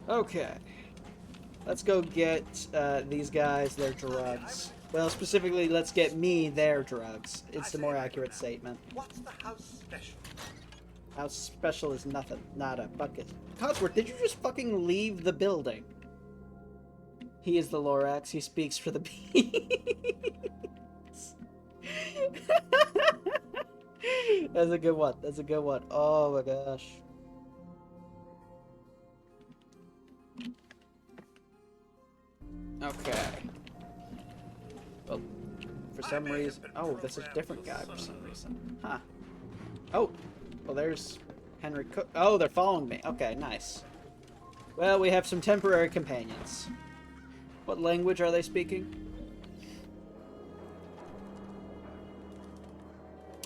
Okay. Let's go get these guys their drugs. Well, specifically, let's get me their drugs. It's the more accurate statement. What's the house special? House special is nothing. Not a bucket. Codsworth, did you just fucking leave the building? He is the Lorax. He speaks for the bees. That's a good one. That's a good one. Oh my gosh. Okay. Well, for some reason... Oh, this is a different guy for some reason. Huh. Oh. Well, there's Henry Cook. Oh, they're following me. Okay, nice. Well, we have some temporary companions. What language are they speaking?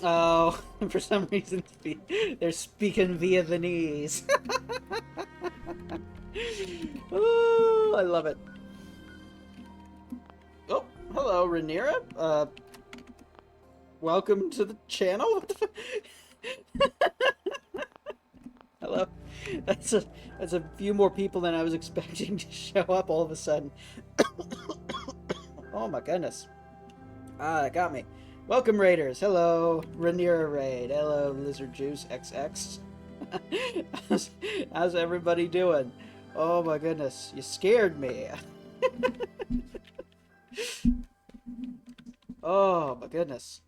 Oh, for some reason they're speaking Vietnamese. Oh, I love it. Oh, hello, Rhaenyra. Welcome to the channel. What the fuck? Hello. That's a few more people than I was expecting to show up all of a sudden. Oh my goodness. Ah, that got me. Welcome, Raiders. Hello, Rhaenyra Raid. Hello, Lizard Juice XX. how's everybody doing? Oh my goodness, you scared me. Oh my goodness.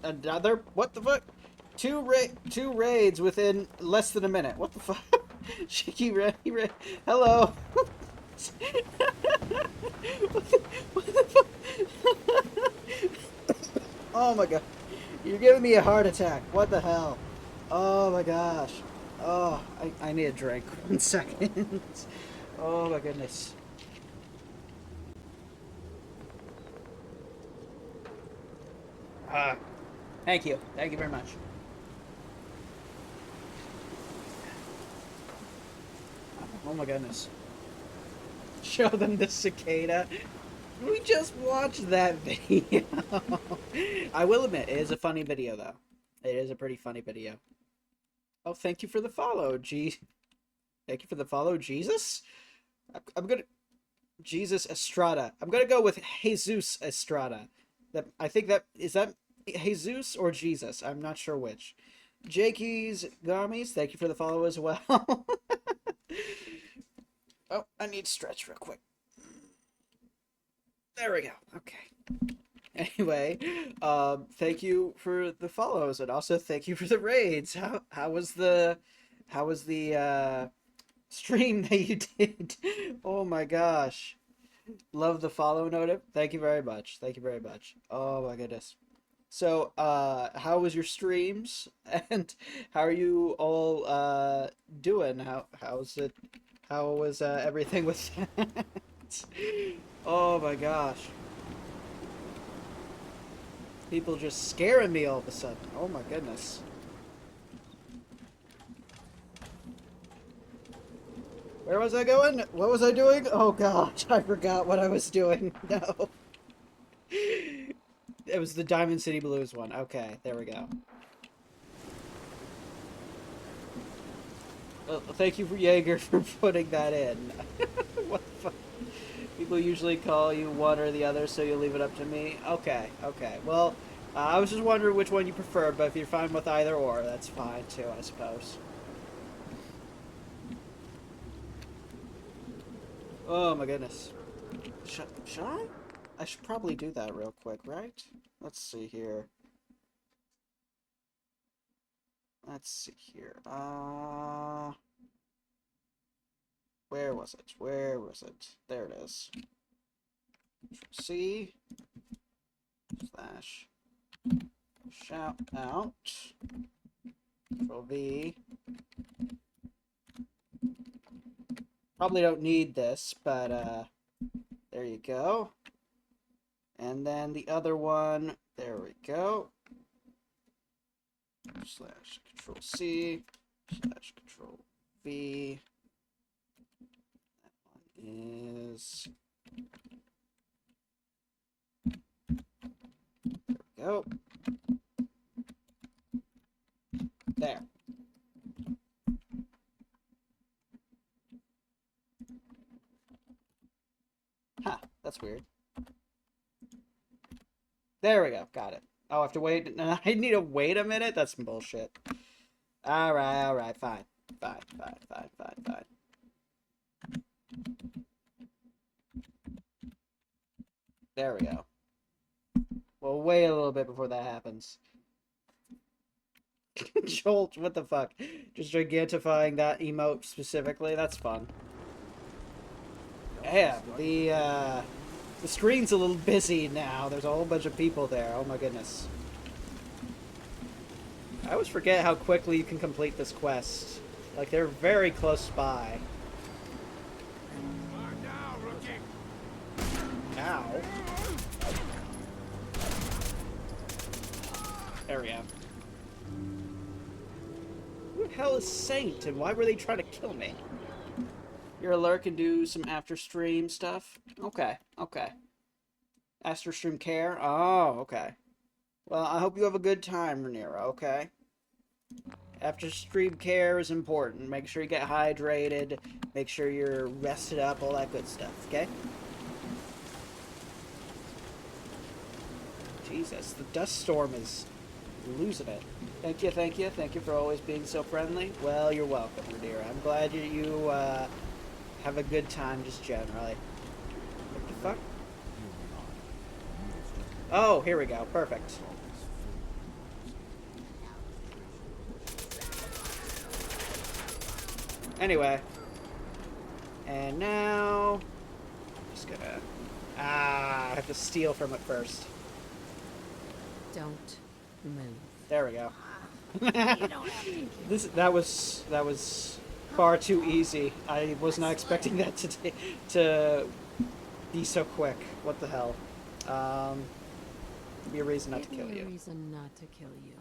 Another? What the fuck? Two raids within less than a minute. What the fuck? Shaky Ray. Hello. What the fuck? Oh my god. You're giving me a heart attack. What the hell? Oh my gosh. Oh, I need a drink. 1 second. Oh my goodness. Thank you. Thank you very much. Oh my goodness. Show them the cicada. We just watched that video. I will admit, it is a funny video, though. It is a pretty funny video. Oh, thank you for the follow, Thank you for the follow, Jesus? I'm gonna... Jesus Estrada. I'm gonna go with Jesus Estrada. I think that... Is that Jesus or Jesus? I'm not sure which. Jakey's Garmies, thank you for the follow as well. Oh, I need to stretch real quick. There we go. Okay. Anyway, thank you for the follows, and also thank you for the raids. How was the stream that you did? Oh my gosh. Love the follow note. Thank you very much. Thank you very much. Oh my goodness. So, how was your streams? And how are you all doing? How's it? How was everything with that? Oh my gosh. People just scaring me all of a sudden. Oh my goodness. Where was I going? What was I doing? Oh gosh, I forgot what I was doing. No. It was the Diamond City Blues one. Okay, there we go. Well, thank you for Jaeger for putting that in. What the fuck? People usually call you one or the other, so you leave it up to me. Okay, okay. Well, I was just wondering which one you prefer, but if you're fine with either or, that's fine too, I suppose. Oh my goodness. Should I? I should probably do that real quick, right? Let's see here. Let's see here. Where was it? Where was it? There it is. C slash shout out. Control V. Probably don't need this, but there you go. And then the other one, there we go. Slash Control C slash Control V. That one is. There we go. There. That's weird. There we go. Got it. Oh, I have to wait. I need to wait a minute? That's some bullshit. Alright. Fine. Fine. There we go. We'll wait a little bit before that happens. Jolt, what the fuck? Just gigantifying that emote specifically? That's fun. Yeah, the screen's a little busy now. There's a whole bunch of people there. Oh my goodness. I always forget how quickly you can complete this quest. Like, they're very close by. Ow. There we go. Who the hell is Saint, and why were they trying to kill me? You're a lurk and do some after-stream stuff? Okay. After-stream care? Oh, okay. Well, I hope you have a good time, Rhaenyra, okay? After-stream care is important. Make sure you get hydrated, make sure you're rested up, all that good stuff, okay? Jesus, the dust storm is losing it. Thank you for always being so friendly. Well, you're welcome, Rhaenyra. I'm glad you have a good time just generally. What the fuck? Oh, here we go. Perfect. Anyway. And now... just gonna... I have to steal from it first. Don't move. There we go. That was far too easy. I was not expecting that to be so quick. What the hell? Be a reason not to kill you. Reason not to kill you.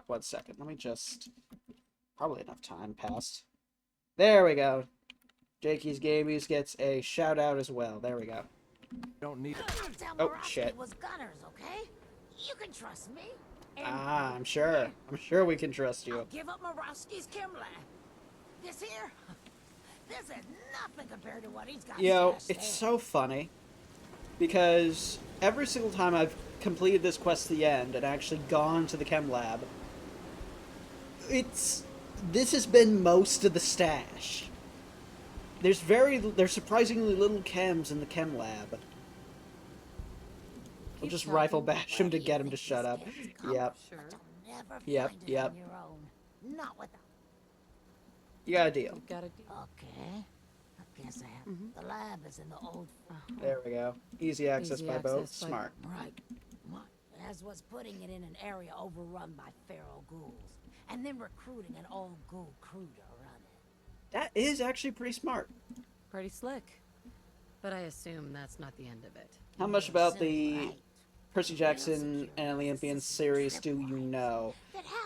1 second. Let me just... probably enough time passed. There we go. Jakey's Gamies gets a shout out as well. There we go. Don't need. Oh shit. Was gunners, okay? You can trust me. I'm sure. I'm sure we can trust you. I'll give up Morowski's Kimley. This here, this is nothing compared to what he's got. Yo, it's so funny because every single time I've completed this quest to the end and actually gone to the chem lab, this has been most of the stash. There's surprisingly little chems in the chem lab. We'll just rifle bash him to get him to shut up. Yep. Yep. Not without. You got a deal. Okay. I guess I have. The lab is in the old. There we go. Easy access by boat. Smart. Right. As was putting it in an area overrun by feral ghouls, and then recruiting an old ghoul crew to run it. That is actually pretty smart. Pretty slick. But I assume that's not the end of it. How much about the Percy Jackson and Olympian series do you know?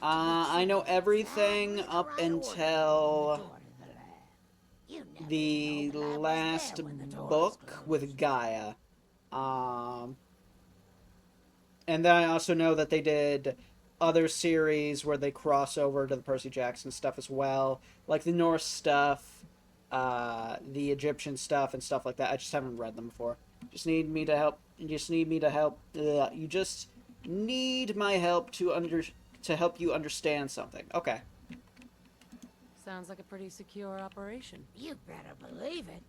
I know everything up until the last book with Gaia. And then I also know that they did other series where they cross over to the Percy Jackson stuff as well. Like the Norse stuff, the Egyptian stuff, and stuff like that. I just haven't read them before. Just need me to help. You just need me to help. You just need my help to help you understand something. Okay. Sounds like a pretty secure operation. You better believe it.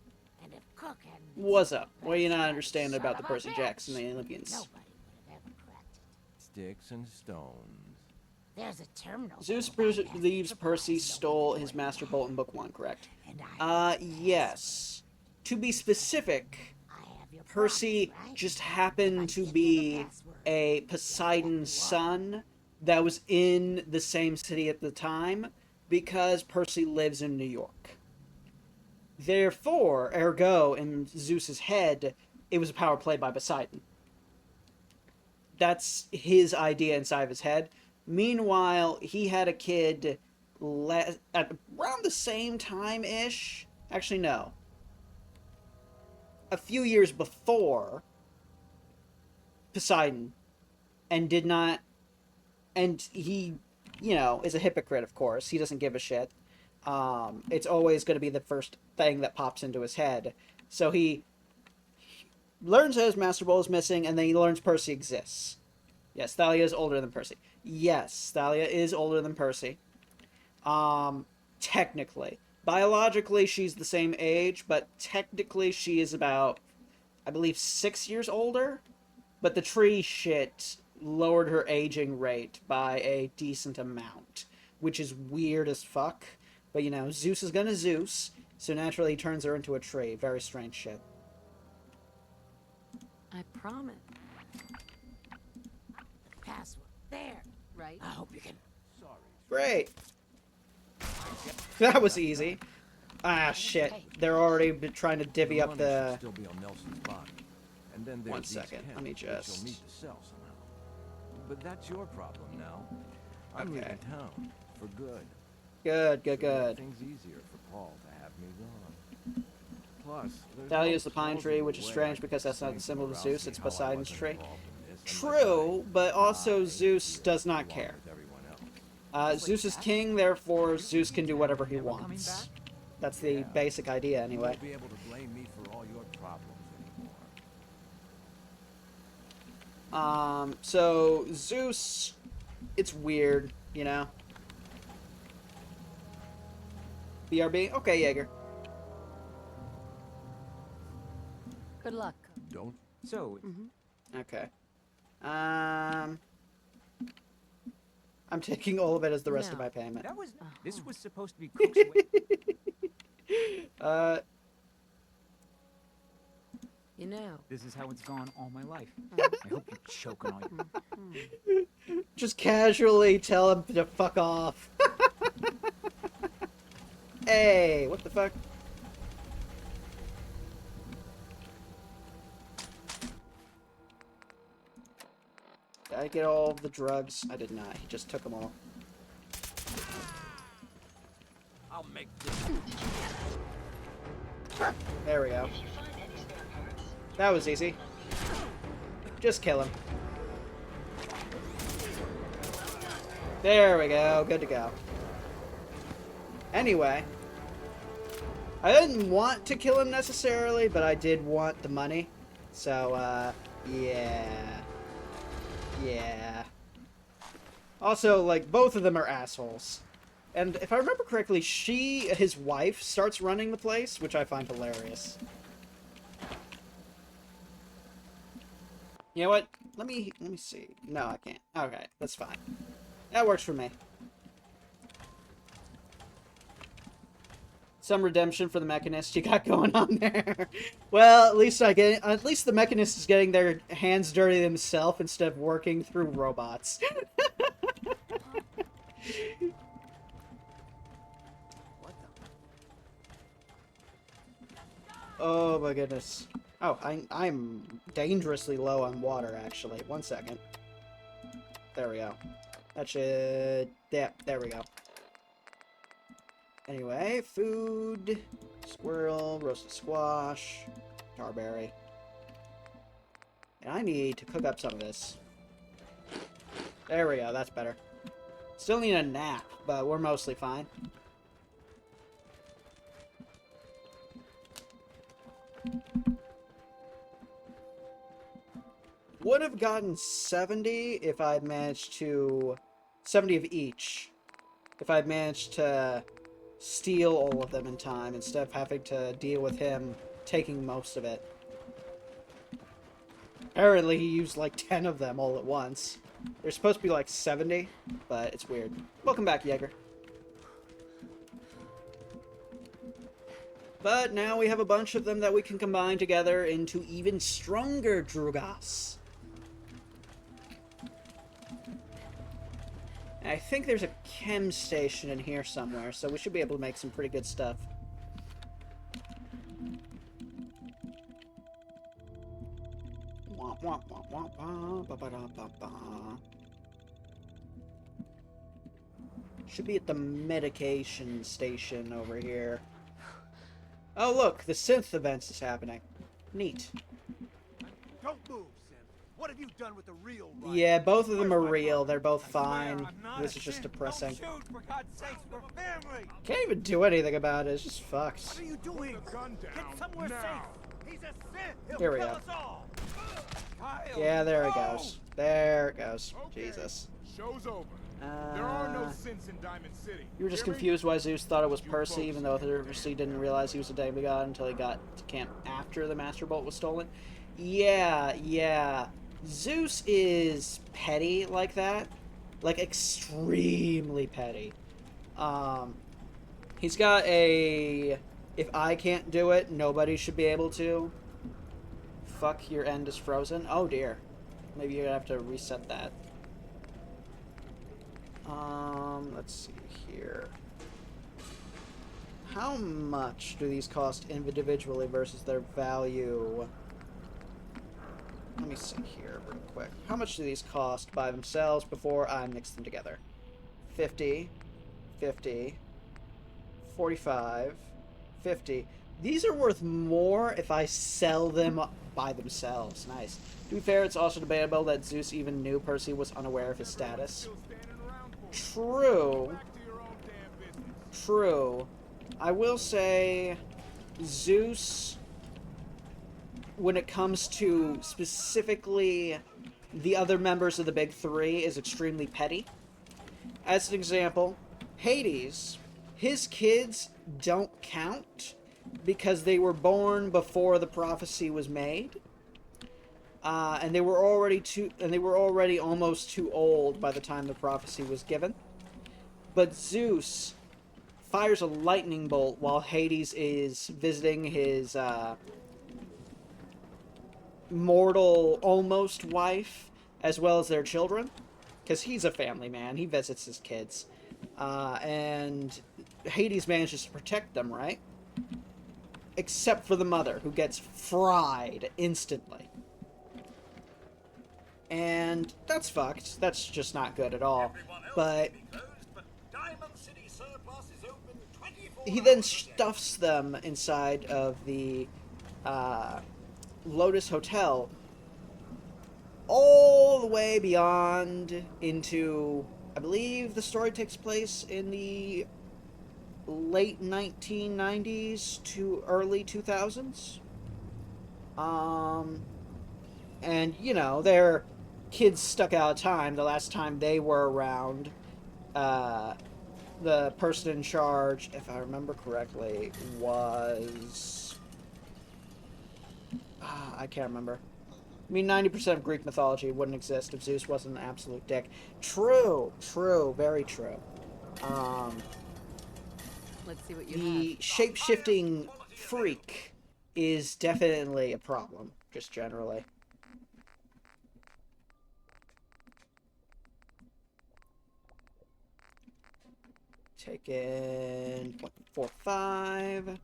And if Cook hadn't... What's up? What do you not understand about the Percy Jackson and the Olympians? Nobody would have ever cracked it. Sticks and stones. There's a terminal. Zeus believes Percy stole his Master Bolt in Book 1, correct? Yes. To be specific, Percy just happened to be a Poseidon son that was in the same city at the time because Percy lives in New York. Therefore, ergo, in Zeus's head, it was a power play by Poseidon. That's his idea inside of his head. Meanwhile, he had a kid at around the same time-ish. Actually, no. A few years before Poseidon, and did not... And he, you know, is a hypocrite, of course. He doesn't give a shit. It's always going to be the first thing that pops into his head. So he learns that his Master Ball is missing, and then he learns Percy exists. Yes, Thalia is older than Percy. Yes, Thalia is older than Percy. Technically. Biologically, she's the same age, but technically she is about, I believe, 6 years older. But the tree shit lowered her aging rate by a decent amount, which is weird as fuck. But, you know, Zeus is gonna Zeus, so naturally he turns her into a tree. Very strange shit. I promise. Password. There. Right? I hope you can. Great. That was easy. Ah, shit. They're already trying to divvy up money should the... still be on Nelson's body. And then there's One these second, let me chemicals just- you'll need to sell somehow. But that's your problem now. I'm Okay. leaving town for good. Good, good, Should make good. Things easier for Paul to have me gone. Plus, there's Thalia no is the pine tree, plausible which is way strange I because can that's not the explain symbol of to Zeus, Rousey it's how I Poseidon's wasn't tree. involved in this True, but also unless I Zeus interfered does not along care. with everyone else. Zeus is king, therefore Zeus can do whatever he wants. That's the Yeah. basic idea, You anyway. won't be able to blame me for all your problems anymore. So Zeus, it's weird, you know? BRB? Okay, Jaeger. Good luck. Don't. So, Okay. I'm taking all of it as the rest of No. my payment. that was this was supposed to be Cook's way. You know. This is how it's gone all my life. I hope you choke on all your. Just casually tell him to fuck off. Hey, what the fuck? Did I get all of the drugs? I did not. He just took them all. I'll make this. There we go. That was easy. Just kill him. There we go. Good to go. Anyway. I didn't want to kill him necessarily, but I did want the money. So, yeah. Yeah. Also, like, both of them are assholes. And if I remember correctly, his wife, starts running the place, which I find hilarious. You know what? Let me see. No, I can't. Okay, that's fine. That works for me. Some redemption for the Mechanist you got going on there. Well, at least the Mechanist is getting their hands dirty themselves instead of working through robots. Oh my goodness. Oh, I'm dangerously low on water, actually. 1 second. There we go. That should... Yeah, there we go. Anyway, food, squirrel, roasted squash, tarberry. And I need to cook up some of this. There we go, that's better. Still need a nap, but we're mostly fine. Would have gotten 70 if I'd managed to... 70 of each. If I'd managed to steal all of them in time instead of having to deal with him taking most of it. Apparently he used like 10 of them all at once. There's supposed to be like 70, but it's weird. Welcome back, Jaeger. But now we have a bunch of them that we can combine together into even stronger Drugas. And I think there's a chem station in here somewhere, so we should be able to make some pretty good stuff. Should be at the medication station over here. Oh look, the synth events is happening. Neat. Don't move, Sim. What have you done with the real Ryan? Yeah, both of them are Where's my real. brother? They're both I swear fine. I'm not This a is just Sim. depressing. Don't shoot, for God's sakes, we're family. Can't even do anything about it. It's just fucked. What are you doing? Gun down Get somewhere now. safe. He's a Sith. He'll Here we kill go. us all. Kyle, Yeah, there it no! goes. There it goes. Okay, Jesus. Show's over. There are no Uh, synths in Diamond City. you were just Hear me? confused why Zeus thought it was You Percy, folks. even though Percy didn't realize he was a demigod until he got to camp after the Master Bolt was stolen. Yeah. Zeus is petty like that. Like, extremely petty. He's got a... If I can't do it, nobody should be able to. Fuck, your end is frozen. Oh, dear. Maybe you're gonna have to reset that. Let's see here. How much do these cost individually versus their value? Let me see here real quick. How much do these cost by themselves before I mix them together? 50, 50, 45, 50. These are worth more if I sell them by themselves. Nice. To be fair, it's also debatable that Zeus even knew Percy was unaware of his status. Still standing around for? True. Back to your own damn business. True. I will say Zeus, when it comes to specifically the other members of the Big Three, is extremely petty. As an example, Hades, his kids don't count because they were born before the prophecy was made. And they were already almost too old by the time the prophecy was given. But Zeus fires a lightning bolt while Hades is visiting his mortal almost wife, as well as their children, because he's a family man. He visits his kids, and Hades manages to protect them, right? Except for the mother, who gets fried instantly. And that's fucked. That's just not good at all. But he then stuffs them inside of the Lotus Hotel all the way beyond into, I believe the story takes place in the late 1990s to early 2000s. And, you know, they're kids stuck out of time. The last time they were around, the person in charge, if I remember correctly, was... I can't remember. I mean, 90% of Greek mythology wouldn't exist if Zeus wasn't an absolute dick. True, very true. Let's see what you The have. shape-shifting freak is definitely a problem, just generally. Taken 0.45.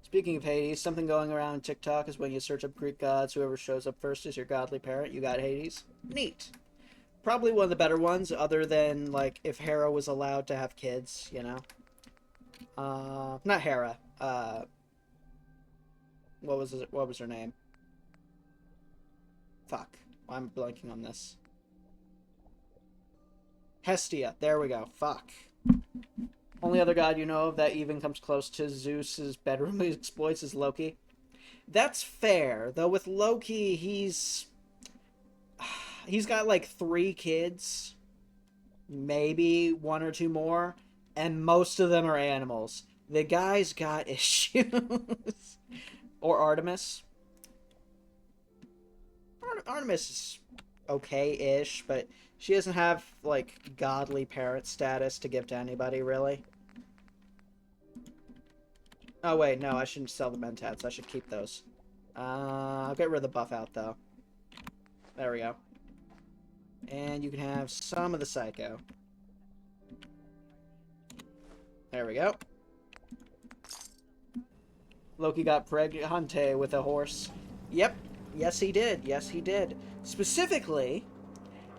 Speaking of Hades, something going around on TikTok is when you search up Greek gods, whoever shows up first is your godly parent. You got Hades. Neat. Probably one of the better ones, other than, like, if Hera was allowed to have kids, you know? Not Hera. What was her name? Fuck. I'm blanking on this. Hestia. There we go. Fuck. Only other god you know of that even comes close to Zeus's bedroom exploits is Loki. That's fair, though with Loki, he's got like 3 kids, maybe 1 or 2 more, and most of them are animals. The guy's got issues. Or Artemis. Artemis is okay-ish, but she doesn't have, like, godly parent status to give to anybody, really. Oh, wait, no, I shouldn't sell the mentats. I should keep those. I'll get rid of the buff out, though. There we go. And you can have some of the Psycho. There we go. Loki got pregnant with a horse. Yep. Yes, he did. Yes, he did. Specifically,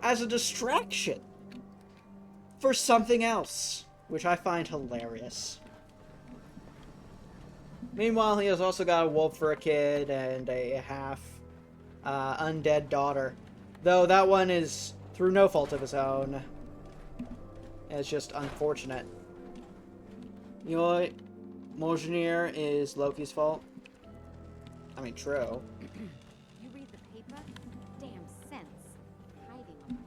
as a distraction for something else, which I find hilarious. Meanwhile, he has also got a wolf for a kid and a half undead daughter. Though that one is through no fault of his own. It's just unfortunate. You know what? Mjolnir is Loki's fault. I mean, true. You read the paper? Damn sense. Hiding among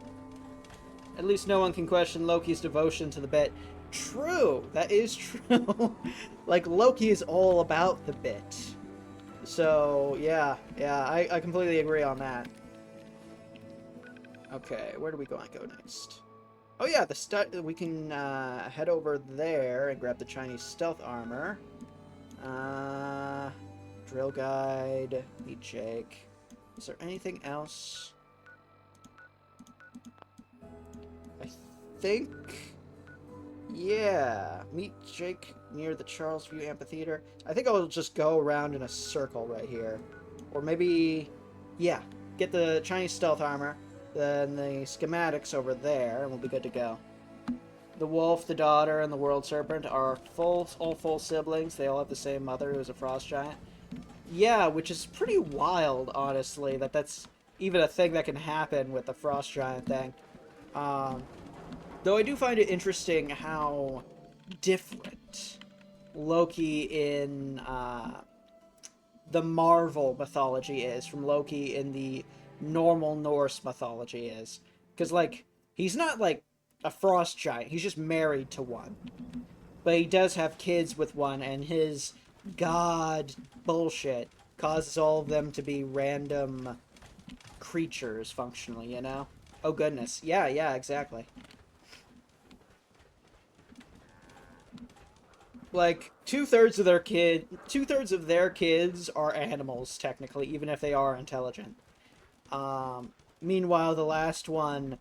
us. At least no one can question Loki's devotion to the bit. True, that is true. Like, Loki is all about the bit. So, yeah, I completely agree on that. Okay, where do we go next? Oh yeah, we can head over there and grab the Chinese stealth armor. Drill guide, meet Jake. Is there anything else? I think... Yeah, meet Jake near the Charles View Amphitheater. I think I'll just go around in a circle right here. Or maybe... Yeah, get the Chinese stealth armor, then the schematics over there, and we'll be good to go. The wolf, the daughter, and the world serpent are all full siblings. They all have the same mother, who is a frost giant. Yeah, which is pretty wild, honestly, that's even a thing that can happen with the frost giant thing. Though I do find it interesting how different Loki in the Marvel mythology is from Loki in the normal Norse mythology is. Because, like, he's not, like, a frost giant. He's just married to one. But he does have kids with one, and his god bullshit causes all of them to be random creatures, functionally, you know? Oh, goodness. Yeah, exactly. Like, two-thirds of their kids are animals, technically, even if they are intelligent. Meanwhile, the last one,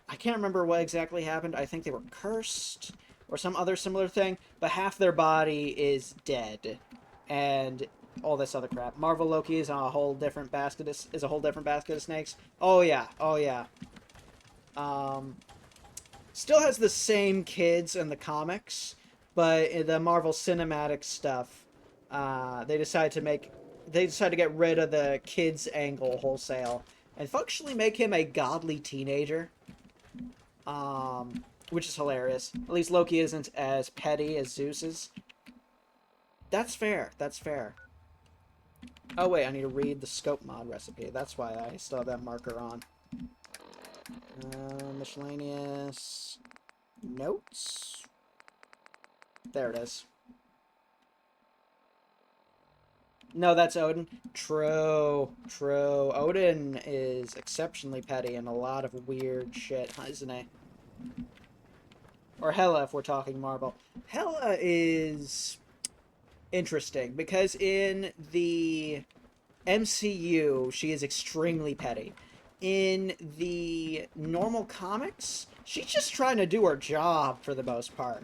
I can't remember what exactly happened. I think they were cursed or some other similar thing, but half their body is dead, and all this other crap. Marvel Loki is on a whole different basket. Is a whole different basket of snakes. Oh yeah. Still has the same kids in the comics, but in the Marvel Cinematic stuff, they decided to get rid of the kids angle wholesale and functionally make him a godly teenager. Which is hilarious. At least Loki isn't as petty as Zeus is. That's fair. Oh wait, I need to read the scope mod recipe. That's why I still have that marker on. Miscellaneous notes. There it is. No, that's Odin. True. Odin is exceptionally petty and a lot of weird shit, isn't he? Or Hela, if we're talking Marvel. Hela is interesting, because in the MCU, she is extremely petty. In the normal comics, she's just trying to do her job for the most part.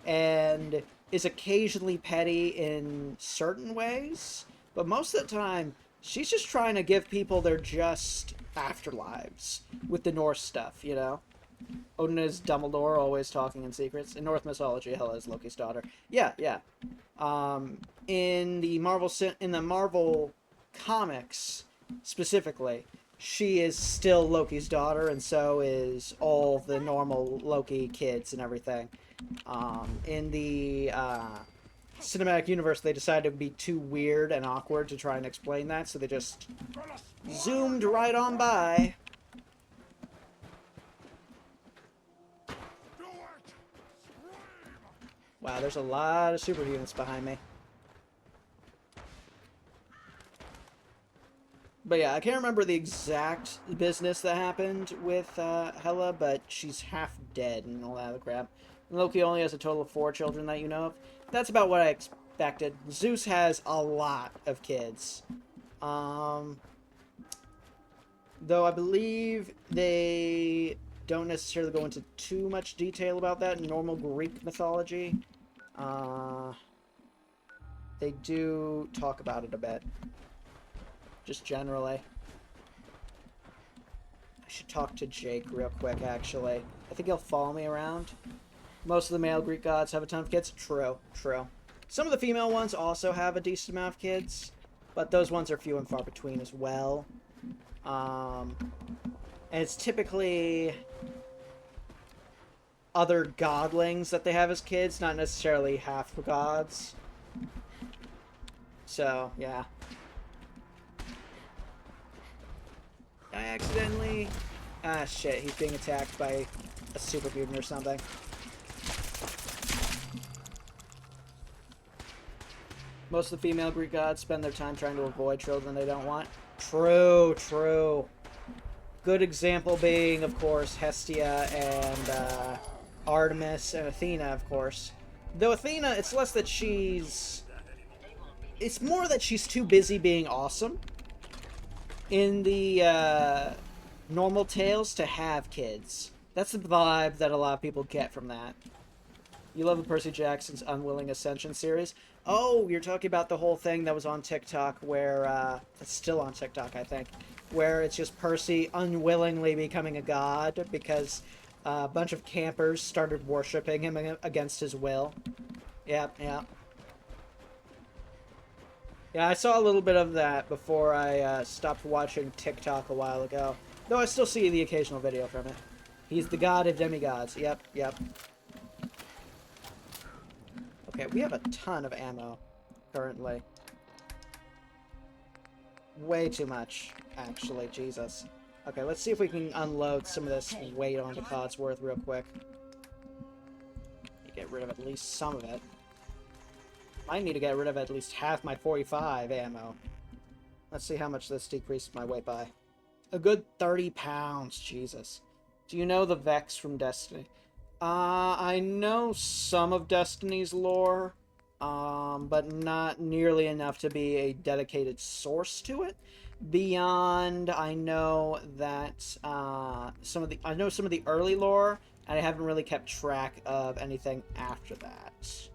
And is occasionally petty in certain ways, but most of the time, she's just trying to give people their just afterlives with the Norse stuff, you know? Odin is Dumbledore, always talking in secrets. In Norse mythology, Hela is Loki's daughter. Yeah. In the Marvel comics, specifically, she is still Loki's daughter, and so is all the normal Loki kids and everything. In the cinematic universe, they decided it would be too weird and awkward to try and explain that, so they just zoomed right on by. Wow, there's a lot of super units behind me. But yeah, I can't remember the exact business that happened with Hela, but she's half dead and all that other crap. Loki only has a total of 4 children that you know of. That's about what I expected. Zeus has a lot of kids. Though I believe they don't necessarily go into too much detail about that in normal Greek mythology. They do talk about it a bit. Just generally. I should talk to Jake real quick, actually. I think he'll follow me around. Most of the male Greek gods have a ton of kids. True. Some of the female ones also have a decent amount of kids, but those ones are few and far between as well. And it's typically other godlings that they have as kids, not necessarily half gods. So, yeah. I accidentally... Ah, shit. He's being attacked by a super mutant or something. Most of the female Greek gods spend their time trying to avoid children they don't want. True, true. Good example being, of course, Hestia and Artemis and Athena, of course. Though Athena, it's less that she's... It's more that she's too busy being awesome in the normal tales to have kids. That's the vibe that a lot of people get from that. You love the Percy Jackson's Unwilling Ascension series? Oh, you're talking about the whole thing that was on TikTok where, it's still on TikTok, I think, where it's just Percy unwillingly becoming a god because a bunch of campers started worshipping him against his will. Yep, yep. Yeah, I saw a little bit of that before I stopped watching TikTok a while ago. Though I still see the occasional video from it. He's the god of demigods. Yep, yep. Okay, we have a ton of ammo currently. Way too much, actually. Jesus. Okay, let's see if we can unload some of this weight onto Codsworth real quick. Get rid of at least some of it. I need to get rid of at least half my 45 ammo. Let's see how much this decreased my weight by. A good 30 pounds, Jesus. Do you know the Vex from Destiny? I know some of Destiny's lore, but not nearly enough to be a dedicated source to it. Beyond, I know that some of the early lore, and I haven't really kept track of anything after that.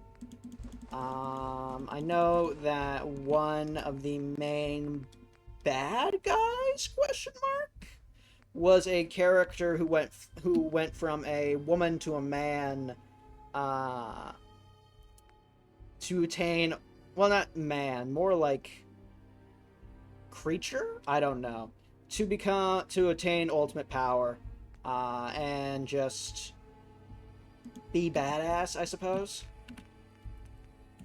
I know that one of the main bad guys, question mark, was a character who went from a woman to a man to attain, well, not man, more like creature? I don't know. To attain ultimate power and just be badass, I suppose.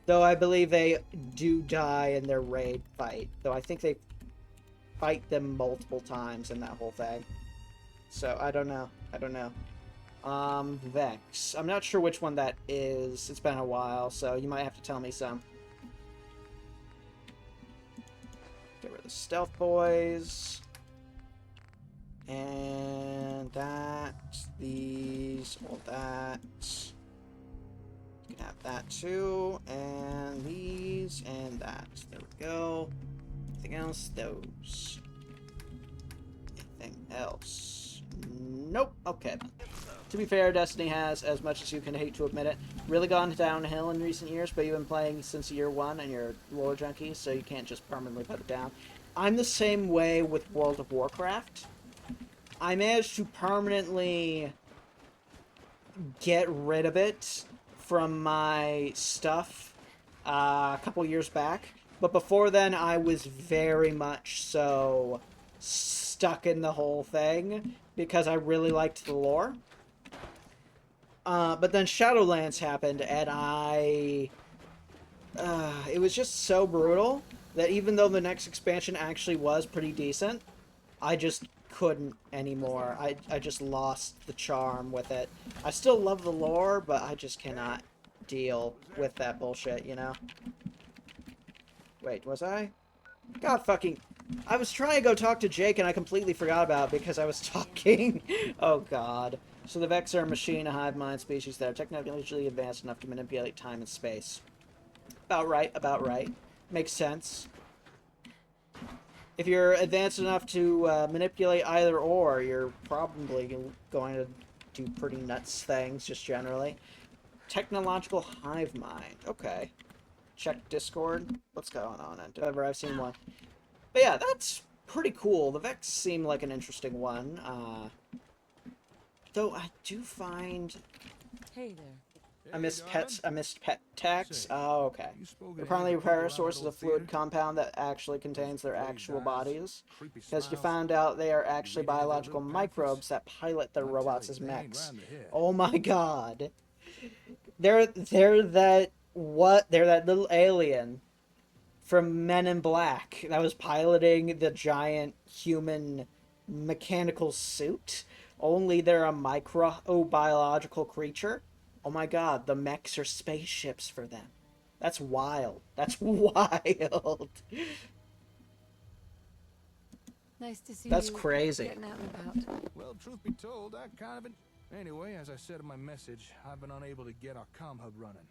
Though I believe they do die in their raid fight. Though I think they fight them multiple times in that whole thing. So, I don't know. I don't know. Vex. I'm not sure which one that is. It's been a while, so you might have to tell me some. Get rid of the stealth boys. And that. These. All that. You can have that too. And these. And that. There we go. Anything else? Those. Anything else? Nope. Okay. To be fair, Destiny has, as much as you can hate to admit it, really gone downhill in recent years, but you've been playing since year one and you're a lore junkie, so you can't just permanently put it down. I'm the same way with World of Warcraft. I managed to permanently get rid of it from my stuff a couple years back, but before then I was very much so stuck in the whole thing because I really liked the lore. But then Shadowlands happened, and it was just so brutal that even though the next expansion actually was pretty decent, I just couldn't anymore. I just lost the charm with it. I still love the lore, but I just cannot deal with that bullshit, you know? Wait, was I? God fucking... I was trying to go talk to Jake and I completely forgot about it because I was talking. Oh god. So the Vex are a machine, a hive mind species that are technologically advanced enough to manipulate time and space. About right, about right. Makes sense. If you're advanced enough to manipulate either or, you're probably going to do pretty nuts things, just generally. Technological hive mind. Okay. Check Discord. What's going on? Ever I've seen one. But yeah, that's pretty cool. The Vex seem like an interesting one. Though I do find... Hey there. I missed pets. I missed pet tax. Oh, okay. They're probably rare sources of fluid compound that actually contains their actual bodies. Because you found out they are actually biological microbes that pilot their robots as mechs. Oh my god. They're that... What? They're that little alien from Men in Black that was piloting the giant human mechanical suit. Only they're a microbiological creature. Oh my god, the mechs are spaceships for them. That's wild. That's wild. Nice to see That's you crazy. getting out and about. Well, truth be told, I kind of... Anyway, as I said in my message, I've been unable to get our comm hub running.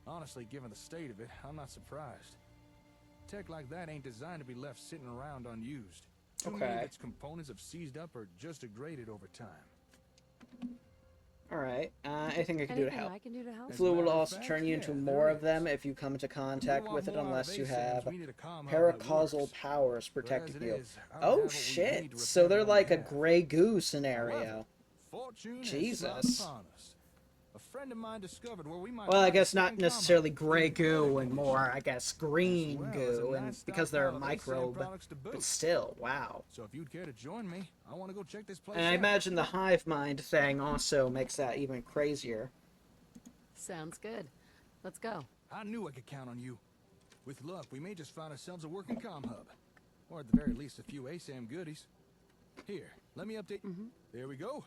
Honestly, given the state of it, I'm not surprised. Tech like that ain't designed to be left sitting around unused. Too many of its components have seized up or just degraded over time. Alright, anything I can do to help? I can do to help? Fluid will also turn you into more of them if you come into contact with it unless you have paracausal powers protecting you. Oh shit, so they're like a Grey Goo scenario. Jesus. A friend of mine discovered where we might Well, I guess not necessarily Grey Goo and more, I guess, green goo, and because they're a microbe, but still, wow. So if you'd care to join me, I want to go check this place And I imagine the hive mind thing also makes that even crazier. Sounds good. Let's go. I knew I could count on you. With luck, we may just find ourselves a working comm hub. Or at the very least, a few ASAM goodies. Here, let me update. There we go.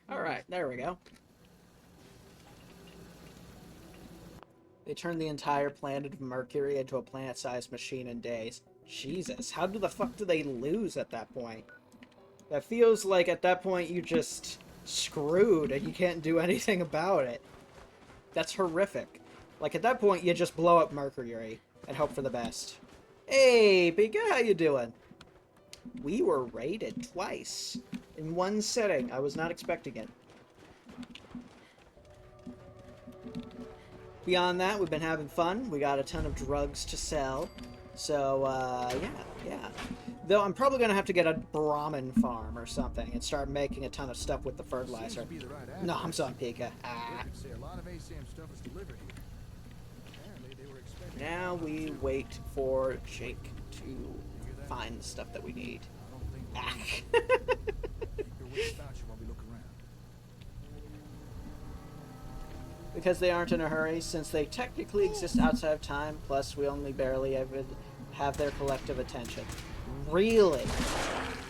Alright, there we go. They turned the entire planet of Mercury into a planet-sized machine in days. Jesus, how the fuck do they lose at that point? That feels like at that point you just screwed and you can't do anything about it. That's horrific. Like at that point you just blow up Mercury and hope for the best. Hey, Pika, how you doing? We were raided twice in one sitting. I was not expecting it. Beyond that, we've been having fun. We got a ton of drugs to sell. So, yeah. Though I'm probably going to have to get a Brahmin farm or something and start making a ton of stuff with the fertilizer. No, I'm sorry, Pika. Now we wait for Jake to find the stuff that we need. Because they aren't in a hurry, since they technically exist outside of time, plus we only barely ever have their collective attention. Really?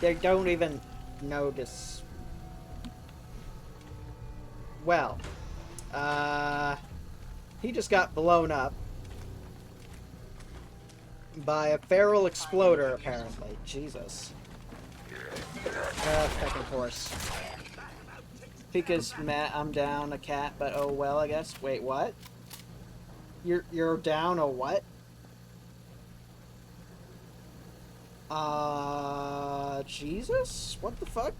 They don't even notice. Well, he just got blown up by a feral exploder, apparently. Jesus. Fucking course. Pika's mad. I'm down a cat, but oh well, I guess. Wait, what? You're down a what? Jesus? What the fuck?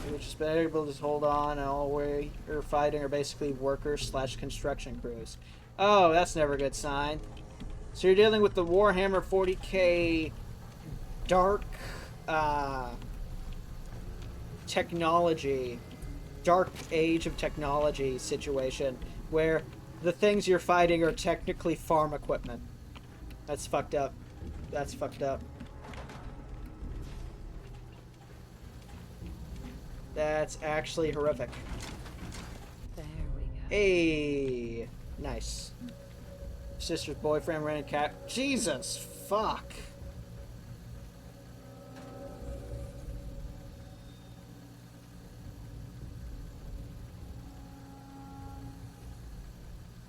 We've just been able to hold on, and all we are fighting are basically workers / construction crews. Oh, that's never a good sign. So you're dealing with the Warhammer 40k dark, technology, dark age of technology situation where the things you're fighting are technically farm equipment. That's fucked up. That's fucked up. That's actually horrific. There we go. Hey, nice. Sister's boyfriend ran a cat. Jesus, fuck.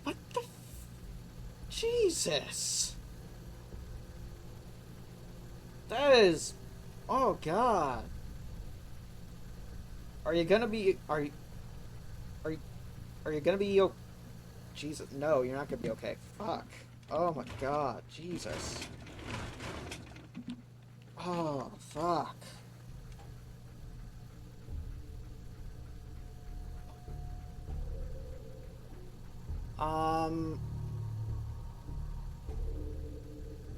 What the Jesus. That is... Oh, God. Are you gonna be... Are you gonna be... Jesus, no, you're not gonna be okay. Fuck. Oh, my God. Jesus. Oh, fuck.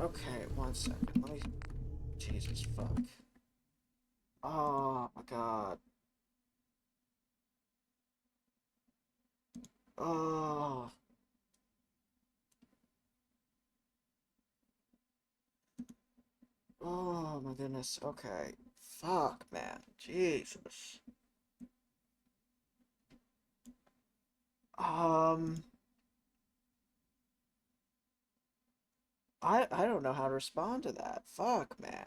Okay, 1 second. Let me... Jesus, fuck. Oh, my God. Oh. Oh, my goodness. Okay. Fuck, man. Jesus. I don't know how to respond to that. Fuck, man.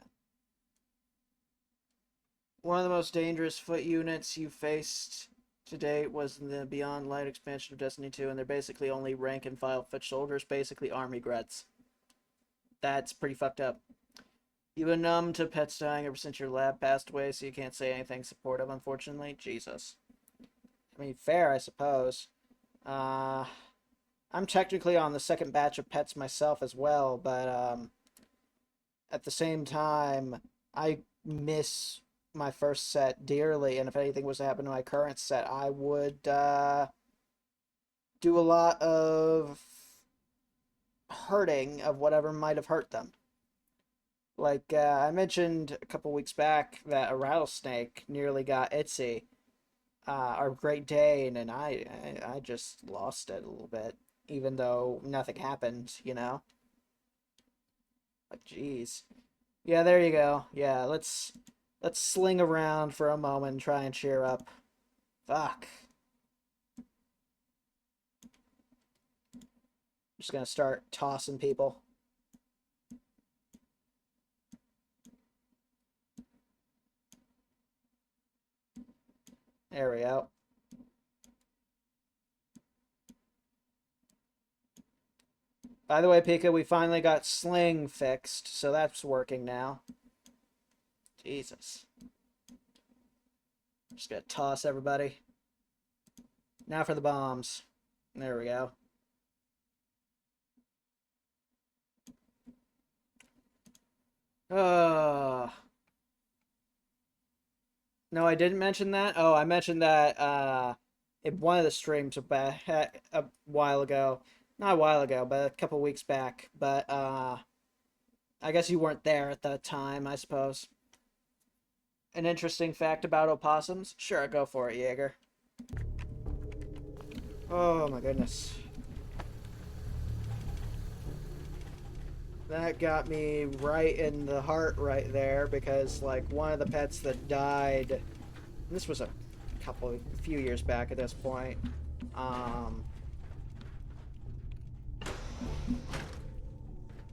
One of the most dangerous foot units you faced to date was in the Beyond Light expansion of Destiny 2, and they're basically only rank and file foot soldiers, basically army grets. That's pretty fucked up. You've been numb to pets dying ever since your lab passed away, so you can't say anything supportive, unfortunately. Jesus. I mean, fair, I suppose. I'm technically on the second batch of pets myself as well, but at the same time, I miss my first set dearly, and if anything was to happen to my current set, I would do a lot of hurting of whatever might have hurt them. Like, I mentioned a couple weeks back that a rattlesnake nearly got Itsy, our Great Dane, and I just lost it a little bit, even though nothing happened, you know? Like, jeez. Yeah, there you go. Yeah, let's sling around for a moment and try and cheer up. Fuck. Just gonna start tossing people. There we go. By the way, Pika, we finally got Sling fixed, so that's working now. Jesus. Just gonna toss everybody. Now for the bombs. There we go. No, I didn't mention that. Oh, I mentioned that in one of the streams a while ago. Not a while ago, but a couple weeks back. But I guess you weren't there at the time, I suppose. An interesting fact about opossums? Sure, go for it, Jaeger. Oh my goodness. That got me right in the heart right there, because like one of the pets that died, this was a few years back at this point,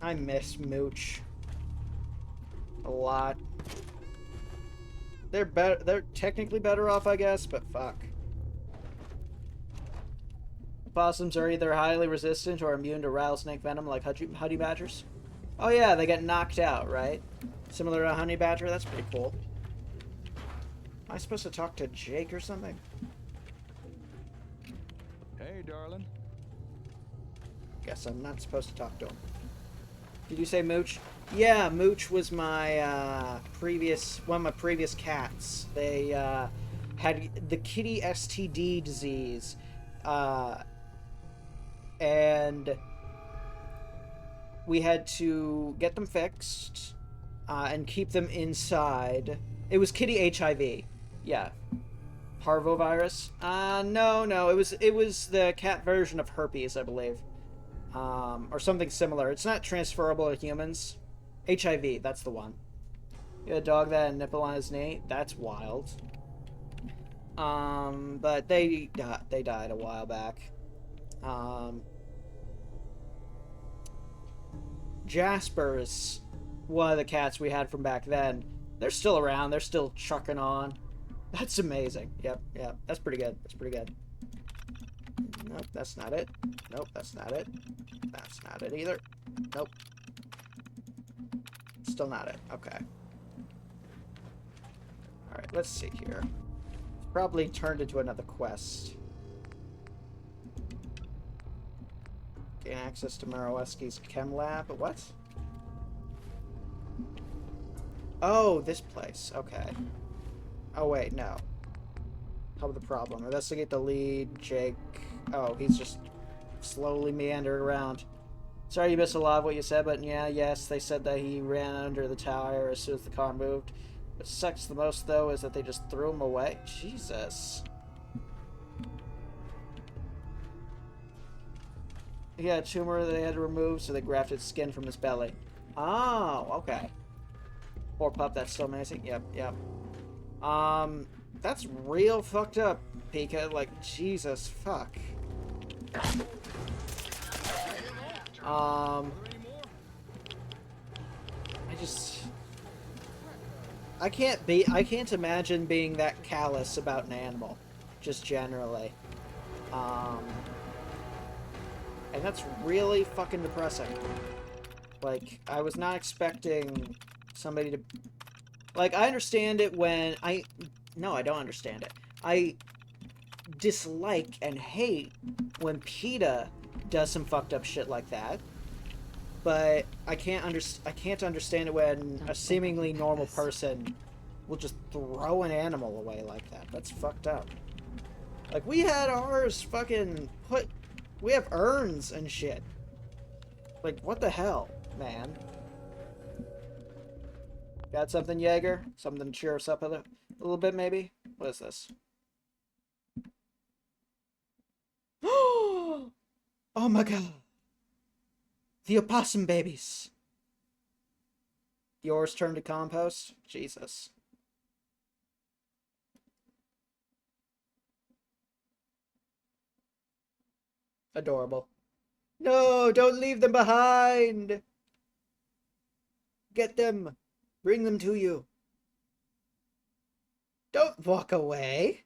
I miss Mooch a lot. They're technically better off, I guess, but fuck. Opossums are either highly resistant or immune to rattlesnake venom like honey badgers. Oh yeah, they get knocked out, right? Similar to a honey badger? That's pretty cool. Am I supposed to talk to Jake or something? Hey, darling. Guess I'm not supposed to talk to him. Did you say Mooch? Yeah, Mooch was my one of my previous cats. They had the kitty STD disease, and we had to get them fixed and keep them inside. It was kitty HIV. Yeah. Parvovirus? No. It was the cat version of herpes, I believe. Or something similar. It's not transferable to humans. HIV, that's the one. You had a dog that had a nipple on his knee. That's wild. But they died a while back. Jasper's one of the cats we had from back then. They're still around. They're still trucking on. That's amazing. Yep. That's pretty good. That's pretty good. Nope, that's not it. Nope, that's not it. That's not it either. Nope. Still not it. Okay. Alright, let's see here. Probably turned into another quest. Gain access to Maroweski's chem lab. What? Oh, this place. Okay. Oh, wait, no. Help the problem. Investigate the lead, Jake. Oh, he's just slowly meandering around. Sorry you missed a lot of what you said, but yes, they said that he ran under the tower as soon as the car moved. What sucks the most, though, is that they just threw him away. Jesus. He had a tumor that they had to remove, so they grafted skin from his belly. Oh, okay. Poor pup, that's so amazing. Yep. That's real fucked up, Pika. Like, Jesus, fuck. can't imagine being that callous about an animal, just generally. And that's really fucking depressing. Like, I was not expecting somebody to... Like, I understand it when No, I don't understand it. I dislike and hate when PETA does some fucked up shit like that. But I can't understand it when a seemingly normal person will just throw an animal away like that. That's fucked up. Like, we had ours fucking put... We have urns and shit. Like, what the hell, man? Got something, Jaeger? Something to cheer us up a little bit, maybe? What is this? Oh my god! The opossum babies! Yours turned to compost? Jesus. Adorable. No, don't leave them behind! Get them! Bring them to you. Don't walk away.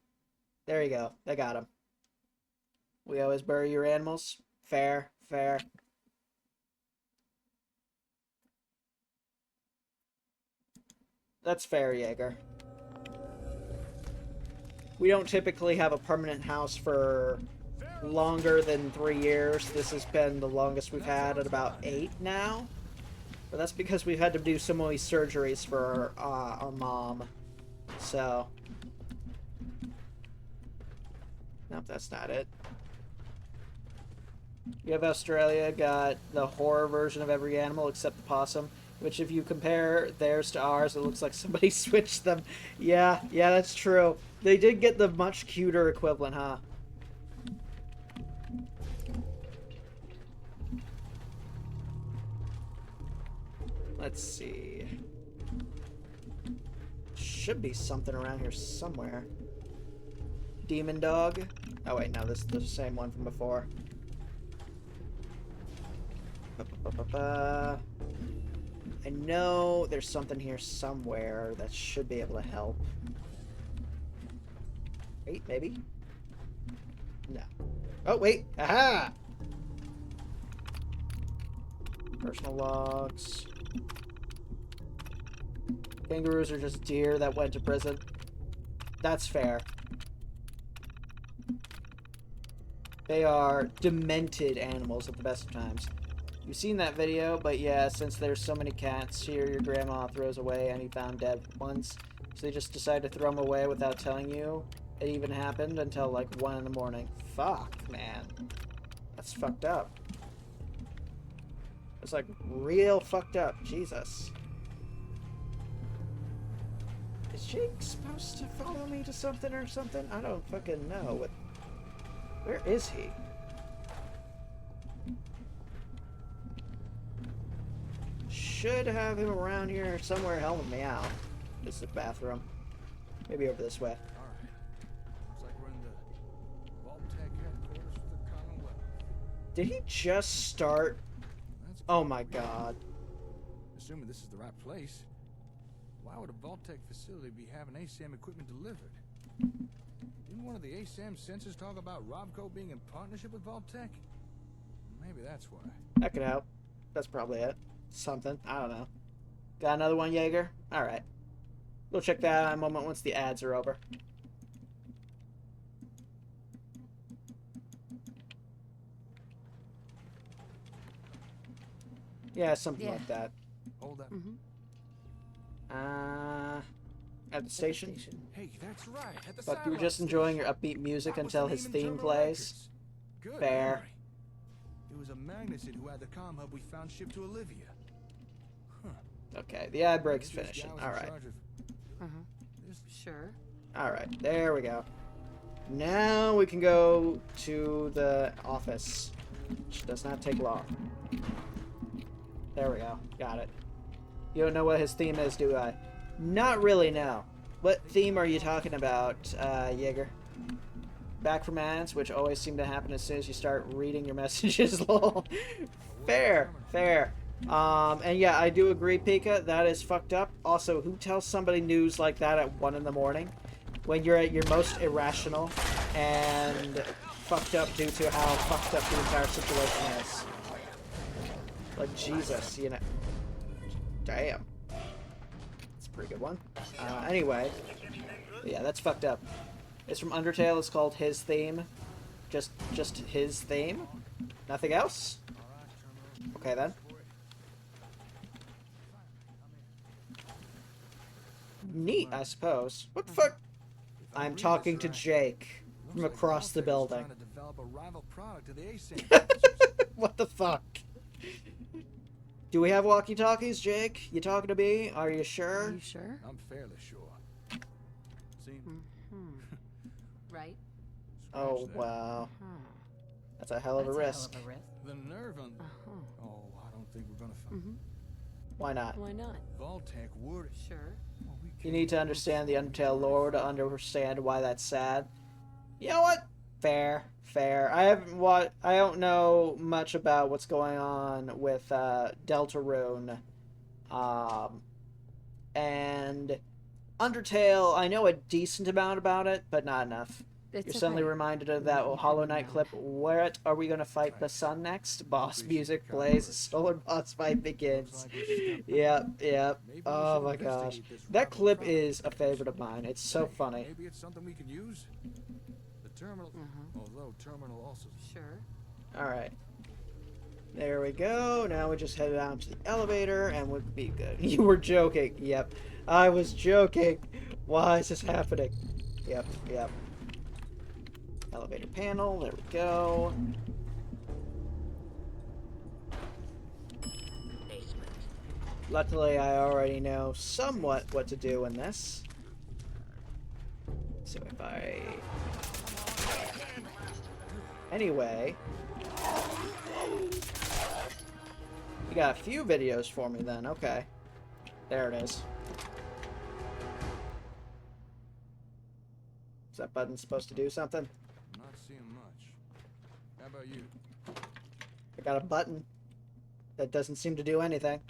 There you go. I got him. We always bury your animals. Fair, fair. That's fair, Jaeger. We don't typically have a permanent house for longer than 3 years. This has been the longest we've had at about 8 now. But that's because we've had to do so many surgeries for our mom. So. Nope, that's not it. You have Australia, got the horror version of every animal except the possum. Which, if you compare theirs to ours, it looks like somebody switched them. Yeah, that's true. They did get the much cuter equivalent, huh? Let's see. Should be something around here somewhere. Demon dog. Oh wait, no, this is the same one from before. I know there's something here somewhere that should be able to help. Wait, maybe? No. Oh, wait! Aha! Personal logs. Kangaroos are just deer that went to prison. That's fair. They are demented animals at the best of times. You've seen that video, but yeah, since there's so many cats here, your grandma throws away any found dead ones. So they just decide to throw them away without telling you it even happened until like 1 in the morning. Fuck, man. That's fucked up. It's like real fucked up. Jesus. Is Jake supposed to follow me to something or something? I don't fucking know. What? Where is he? Should have him around here somewhere helping me out. This is the bathroom. Maybe over this way. Alright. Looks like we're in the Vault-Tec headquarters of the Commonwealth. Did he just start? That's Oh my god. Assuming this is the right place, why would a Vault-Tec facility be having ASAM equipment delivered? Didn't one of the ASAM sensors talk about Robco being in partnership with Vault-Tec? Maybe that's why. That could help. That's probably it. Something. I don't know. Got another one, Jaeger? Alright. We'll check that out in a moment once the ads are over. Yeah, something like that. Hold up. At the station? Hey, that's right. At the But you were satellite just enjoying your station. upbeat music That was until the his name theme internal plays. records. Good Fair. memory. It was a Magnuson who had the comm hub we found shipped to Olivia. Huh. Okay, the ad break's Maybe this finishing. guy was in Alright. charge of this. Sure. Alright, there we go. Now we can go to the office, which does not take long. There we go. Got it. You don't know what his theme is, do I? Not really, no. What theme are you talking about, Jaeger? Back from ads, which always seem to happen as soon as you start reading your messages, lol. Fair, fair. And yeah, I do agree, Pika. That is fucked up. Also, who tells somebody news like that at 1 in the morning? When you're at your most irrational and fucked up due to how fucked up the entire situation is. Like, Jesus, you know. Damn. That's a pretty good one. Anyway. Yeah, that's fucked up. It's from Undertale. It's called His Theme. Just his theme? Nothing else? Okay, then. Neat, I suppose. What the fuck? I'm talking to Jake from across the building. What the fuck? Do we have walkie-talkies, Jake? You talking to me? Are you sure? Are you sure? I'm fairly sure. See? Right? Oh, wow. That's a hell of a risk. The nerve on... Oh, I don't think we're gonna find... Why not? Why not? Voltec would... Sure. Well, we You need to understand the Undertale lore to understand why that's sad. You know what? Fair. I don't know much about what's going on with Deltarune. And Undertale, I know a decent amount about it, but not enough. It's You're suddenly okay. reminded of that Hollow Knight clip. Where are we gonna fight the sun next? Boss music plays, solar boss fight begins. Yep. Oh my gosh. That clip is a favorite of mine. It's so funny. Maybe it's something we can use. The terminal... Although terminal also... Sure. Alright. There we go. Now we just head down to the elevator and we'll be good. You were joking. Yep. I was joking. Why is this happening? Yep. Elevator panel. There we go. Luckily, I already know somewhat what to do in this. So if I... Anyway... You got a few videos for me then. Okay. There it is. Is that button supposed to do something? Not seeing much. How about you? I got a button that doesn't seem to do anything.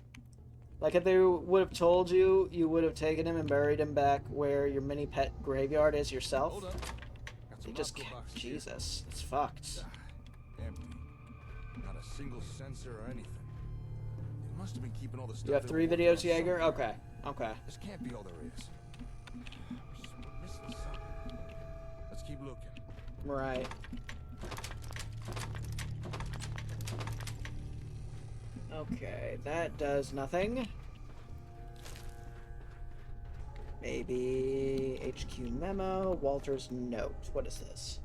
Like if they would have told you, you would have taken him and buried him back where your mini pet graveyard is yourself. Hold up. Got You some just locker boxes here. Jesus, it's fucked. Empty. Not a single sensor or anything. It must have been keeping all the stuff. You have they 3 were working videos, on Jaeger? somewhere. Okay. This can't be all there is. We're missing something. Let's keep looking. Right. Okay, that does nothing. Maybe HQ memo, Walter's note. What is this?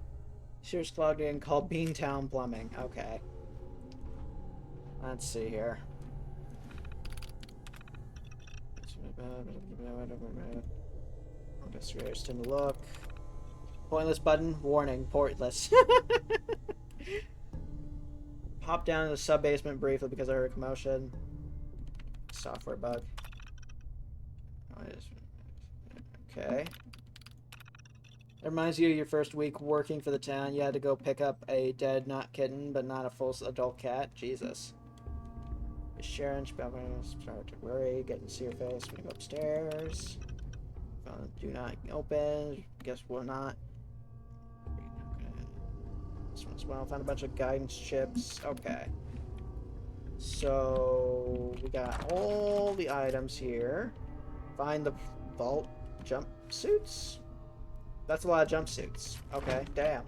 Sears logged in called Beantown Plumbing. Okay. Let's see here. Just to look. Pointless button. Warning. Pointless. Pop down to the sub-basement briefly because I heard a commotion. Software bug. Okay. It reminds you of your first week working for the town. You had to go pick up a dead, not kitten, but not a full adult cat. Jesus. Sharon, start to worry. Get to see your face when you go upstairs. Do not open. Guess we're not. This one as well. Found a bunch of guidance chips. Okay. So we got all the items here. Find the vault jumpsuits. That's a lot of jumpsuits. Okay, damn.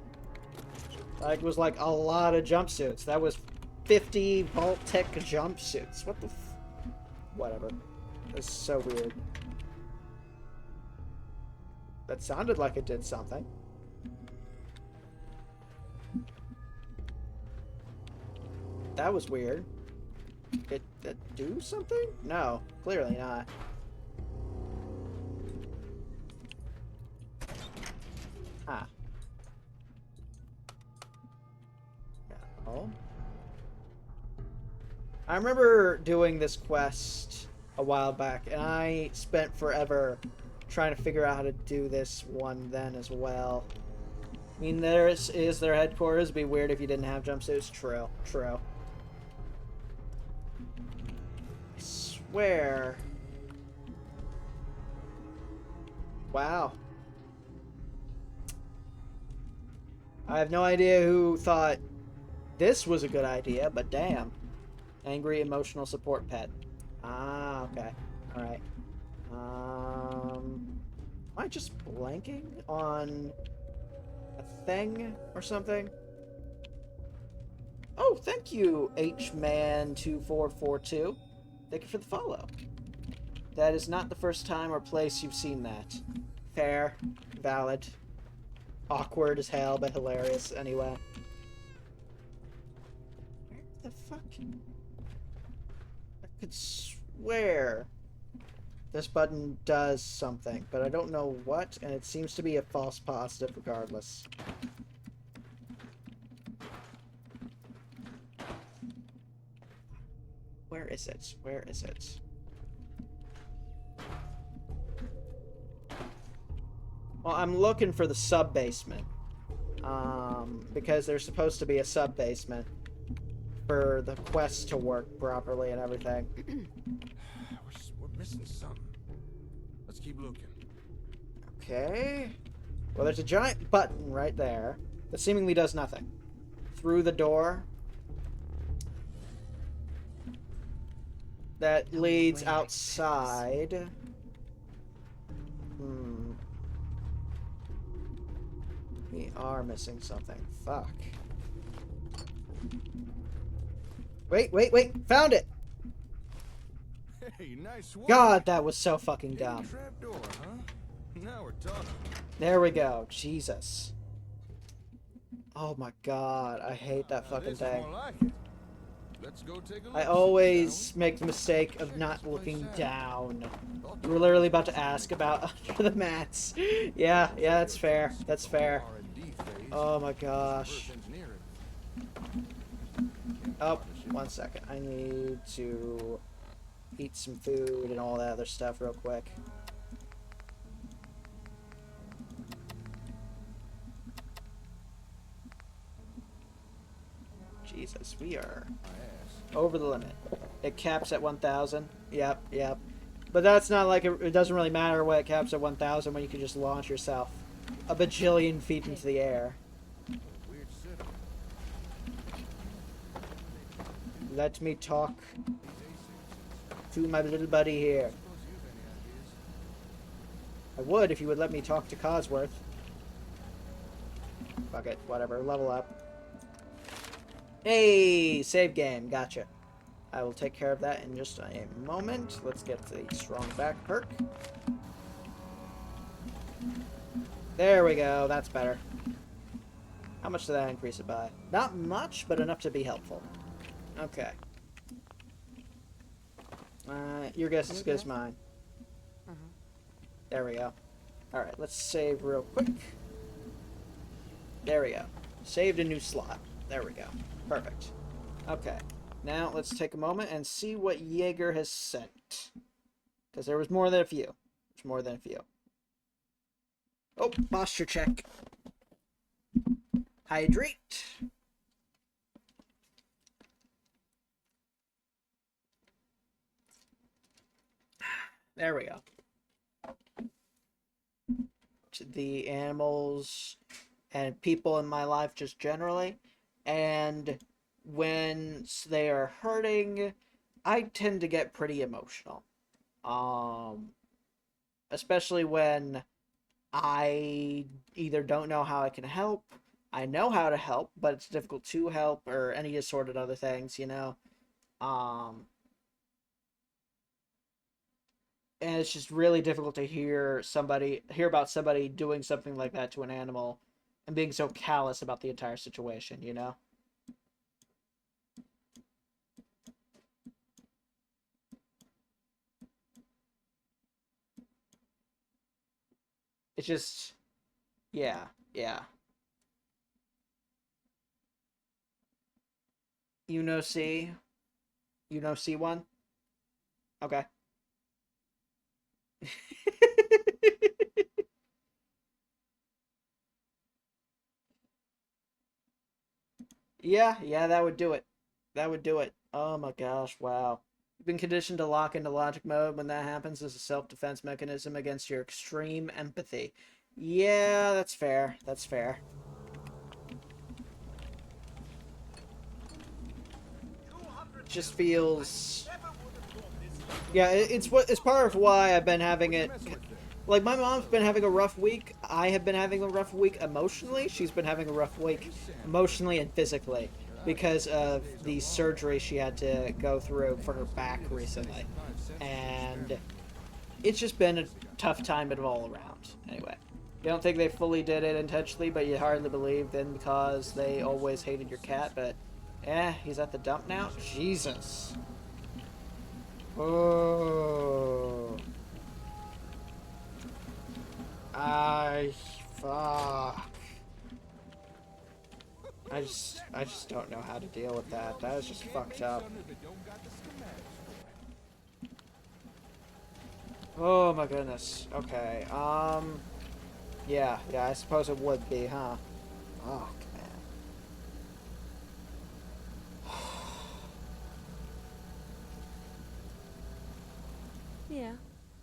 That was like a lot of jumpsuits. That was 50 Vault Tech jumpsuits. What the whatever. This is so weird. That sounded like it did something. That was weird. Did it do something? No, clearly not. Ah. No. I remember doing this quest a while back, and I spent forever trying to figure out how to do this one then as well. I mean, there is their headquarters. It'd be weird if you didn't have jumpsuits. True. I swear. Wow. I have no idea who thought this was a good idea, but damn. Angry emotional support pet. Ah, okay. Alright. Am I just blanking on a thing or something? Oh, thank you, Hman2442. Thank you for the follow. That is not the first time or place you've seen that. Fair. Valid. Awkward as hell, but hilarious anyway. Where the fuck? I could swear this button does something, but I don't know what, and it seems to be a false positive regardless. Where is it? Where is it? Well, I'm looking for the sub-basement. Because there's supposed to be a sub-basement for the quest to work properly and everything. We're missing something. Let's keep looking. Okay. Well, there's a giant button right there that seemingly does nothing. Through the door. That leads outside. We are missing something. Fuck. Wait, wait, wait! Found it! Hey, nice work. God, that was so fucking dumb. Trapdoor, huh? Now we're talking. There we go. Jesus. Oh my god, I hate that fucking This is thing. more like it. Let's go take a look. I always make the mistake of not looking down. You were literally about to ask about under the mats. Yeah, that's fair. That's fair. Oh my gosh. Oh, 1 second. I need to eat some food and all that other stuff real quick. Jesus, we are over the limit. It caps at 1,000. Yep, yep. But that's not like it doesn't really matter what it caps at 1,000 when you can just launch yourself a bajillion feet into the air. Let me talk to my little buddy here. I would if you would let me talk to Cosworth. Fuck it, whatever. Level up. Hey, save game. Gotcha. I will take care of that in just a moment. Let's get the strong back perk. There we go. That's better. How much did that increase it by? Not much, but enough to be helpful. Okay. Your guess is as good as mine. There we go. Alright, let's save real quick. There we go. Saved a new slot. There we go. Perfect. Okay. Now, let's take a moment and see what Jaeger has sent. Because there was more than a few. There's more than a few. Oh, posture check. Hydrate. There we go. To the animals and people in my life just generally. And when they are hurting, I tend to get pretty emotional. Especially when I either don't know how I can help, I know how to help, but it's difficult to help, or any assorted other things, you know. And it's just really difficult to hear about somebody doing something like that to an animal and being so callous about the entire situation, you know? It's just, yeah. You know C? You know C1? Okay. Yeah, that would do it. That would do it. Oh my gosh, wow. You've been conditioned to lock into logic mode. When that happens, as a self-defense mechanism against your extreme empathy. Yeah, that's fair. That's fair. Just feels... Yeah, it's part of why I've been having it... Like, my mom's been having a rough week. I have been having a rough week emotionally. She's been having a rough week emotionally and physically because of the surgery she had to go through for her back recently. And it's just been a tough time all around. Anyway, you don't think they fully did it intentionally, but you hardly believe them because they always hated your cat, but he's at the dump now? Jesus. Oh. Fuck. I just don't know how to deal with that. That is just fucked up. Oh my goodness. Okay. Yeah, I suppose it would be, huh? Fuck, man. Yeah,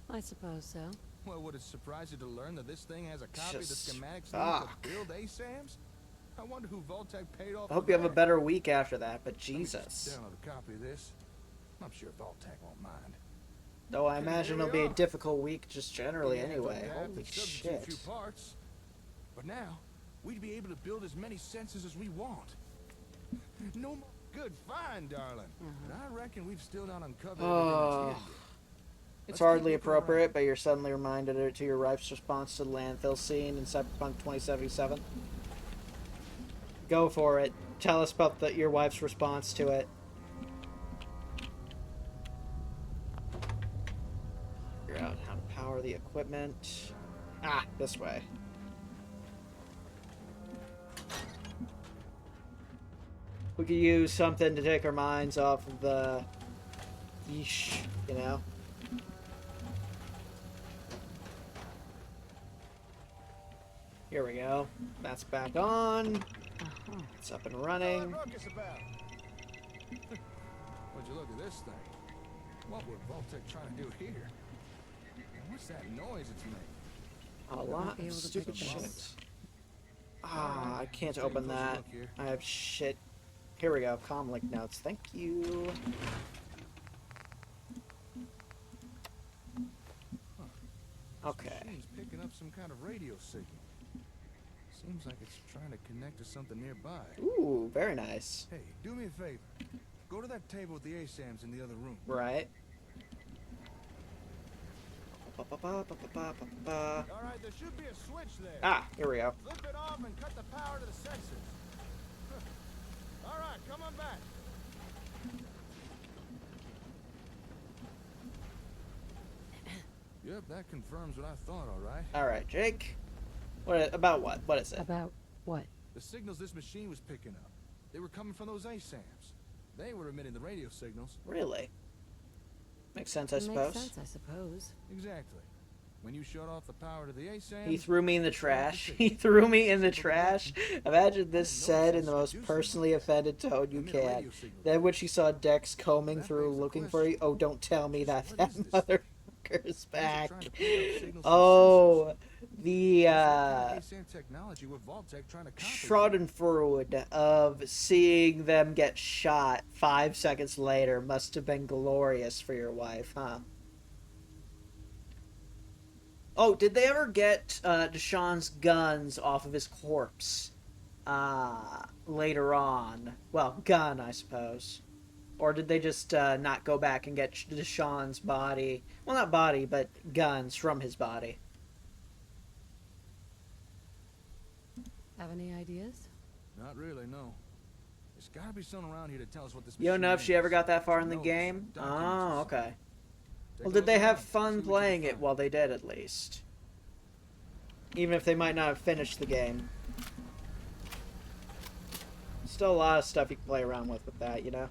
I suppose so. Well, would it surprise you to learn that this thing has a copy of the Just schematics fuck. to build ASAMs? I wonder who Vault-Tec paid off. I hope you have a better week after that, but Jesus. Download a copy of this. I'm sure Vault-Tec won't mind. Though I imagine it'll be a difficult week just generally anyway. Holy shit. Few parts. But now, we'd be able to build as many sensors as we want. No more good find, darling. But I reckon we've still not uncovered everything that's here. It's hardly appropriate, but you're suddenly reminded to your wife's response to the landfill scene in Cyberpunk 2077. Go for it. Tell us about your wife's response to it. Figure out how to power the equipment. Ah, this way. We could use something to take our minds off of the... Yeesh, you know? Here we go. That's back on. It's up and running. Would you look at this thing? What would Vault-Tec trying to do here? And what's that noise it's making? A lot of stupid shit. Ah, I can't open that. I have shit. Here we go. Comlink notes. Thank you. Okay. This machine's picking up some kind of radio signal. Seems like it's trying to connect to something nearby. Ooh, very nice. Hey, do me a favor. Go to that table with the ASAMs in the other room. Right. Alright, there should be a switch there. Ah, here we go. Flip it off and cut the power to the sensors. Alright, come on back. Yep, that confirms what I thought, alright. Alright, Jake. About what? What is it? About what? The signals this machine was picking up. They were coming from those ASAMs. They were emitting the radio signals. Really? Makes sense, I suppose. Makes sense, I suppose. Exactly. When you shut off the power to the ASAMs... He threw me in the trash. He threw me in the trash. Imagine this said in the most personally offended tone you can. Then when she saw Dex combing through looking for you, oh, don't tell me that motherfucker's back. Oh, the Schadenfreude of seeing them get shot 5 seconds later must have been glorious for your wife, huh? Oh, did they ever get Deshaun's guns off of his corpse later on? Well, gun, I suppose. Or did they just not go back and get Deshaun's body? Well, not body, but guns from his body. Have any ideas? Not really, no. There's gotta be someone around here to tell us what this You don't know if she ever got that far in the game? Oh, okay. Well, did they have fun playing it while they did, at least? Even if they might not have finished the game. Still a lot of stuff you can play around with that, you know?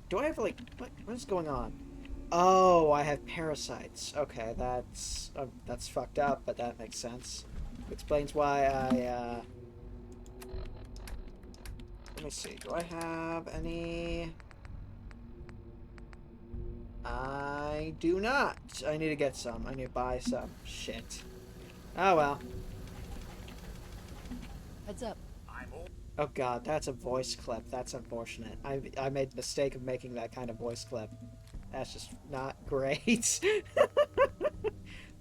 Do I have, like... What is going on? Oh, I have parasites. Okay, that's fucked up, but that makes sense. Explains why I, Let me see. Do I have any? I do not. I need to get some. I need to buy some. Shit. Oh well. Heads up. Oh god, that's a voice clip. That's unfortunate. I made the mistake of making that kind of voice clip. That's just not great.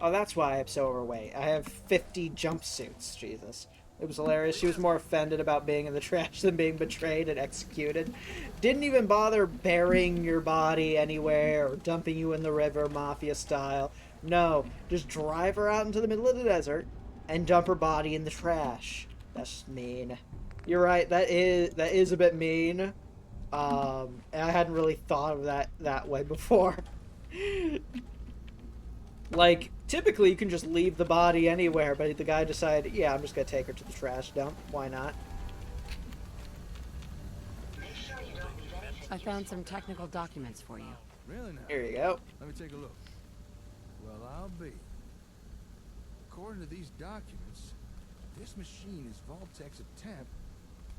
Oh, that's why I'm so overweight. I have 50 jumpsuits. Jesus. It was hilarious. She was more offended about being in the trash than being betrayed and executed. Didn't even bother burying your body anywhere or dumping you in the river, mafia style. No, just drive her out into the middle of the desert and dump her body in the trash. That's just mean. You're right. That is a bit mean. And I hadn't really thought of that way before. Like, typically you can just leave the body anywhere, but the guy decided, yeah, I'm just gonna take her to the trash dump. Why not? I found some technical documents for you. Really now? Here you go. Let me take a look. Well, I'll be. According to these documents, this machine is Vault-Tech's attempt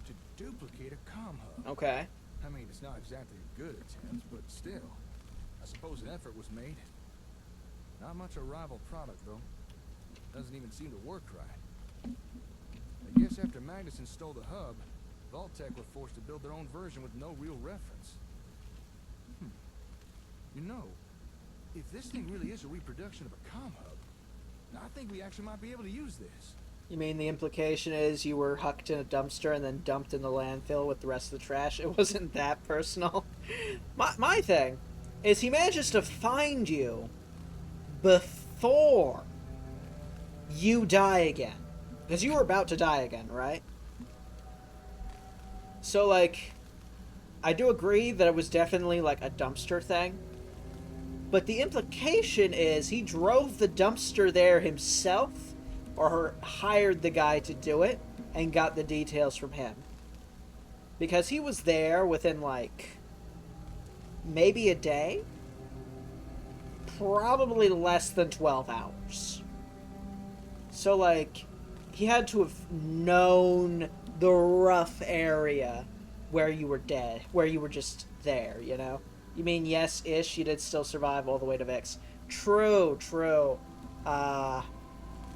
to duplicate a comm hub. Okay. I mean, it's not exactly a good attempt, but still. I suppose an effort was made. Not much a rival product, though. Doesn't even seem to work right. I guess after Magnuson stole the hub, Vault-Tech were forced to build their own version with no real reference. You know, if this thing really is a reproduction of a comm hub, I think we actually might be able to use this. You mean the implication is you were hucked in a dumpster and then dumped in the landfill with the rest of the trash? It wasn't that personal. My thing is he manages to find you before you die again. Because you were about to die again, right? So, like, I do agree that it was definitely, like, a dumpster thing. But the implication is he drove the dumpster there himself or hired the guy to do it and got the details from him. Because he was there within, like, maybe a day? Probably less than 12 hours. So, like, he had to have known the rough area where you were dead, where you were just there, you know? You mean, yes-ish, you did still survive all the way to Vix. True, true. A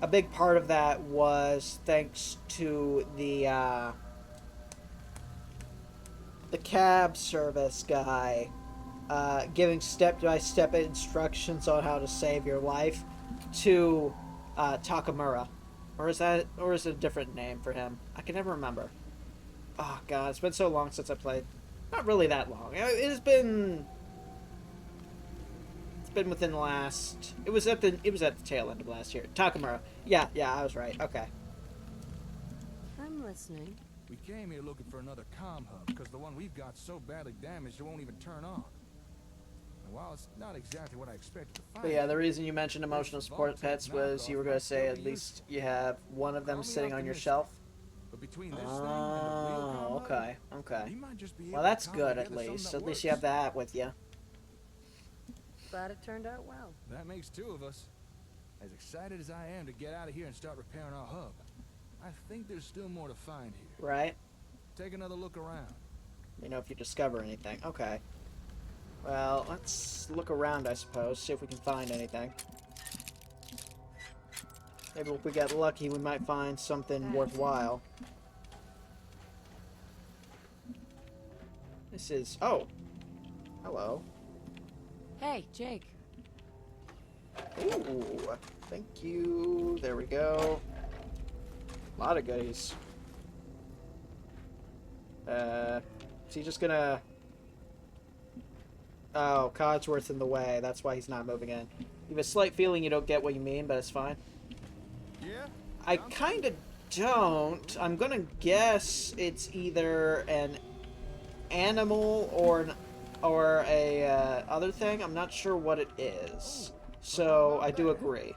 big part of that was thanks to the cab service guy giving step-by-step instructions on how to save your life to Takamura. Or is it a different name for him? I can never remember. Oh god, it's been so long since I played. Not really that long. It's been within the last. It was at the tail end of last year. Takamura. Yeah, I was right. Okay. I'm listening. We came here looking for another comm hub because the one we've got so badly damaged it won't even turn on. And while it's not exactly what I expected to find. But yeah, the reason you mentioned emotional support pets was you were going to say at least you have one of them sitting on your shelf. But between this thing and the real okay. we might just be able Well, to that's cobble good at together something least. that At least you have works. that with you. Glad it turned out well. That makes two of us. As excited as I am to get out of here and start repairing our hub, I think there's still more to find here. Right? Take another look around. You know, if you discover anything. Okay. Well, let's look around, I suppose. See if we can find anything. Maybe if we get lucky, we might find something worthwhile. This is... Oh! Hello. Hey, Jake. Ooh, thank you. There we go. A lot of goodies. Is he just gonna... Oh, Codsworth's in the way. That's why he's not moving in. You have a slight feeling you don't get what you mean, but it's fine. Yeah? I kinda don't. I'm gonna guess it's either an animal or a other thing. I'm not sure what it is. So, I do agree.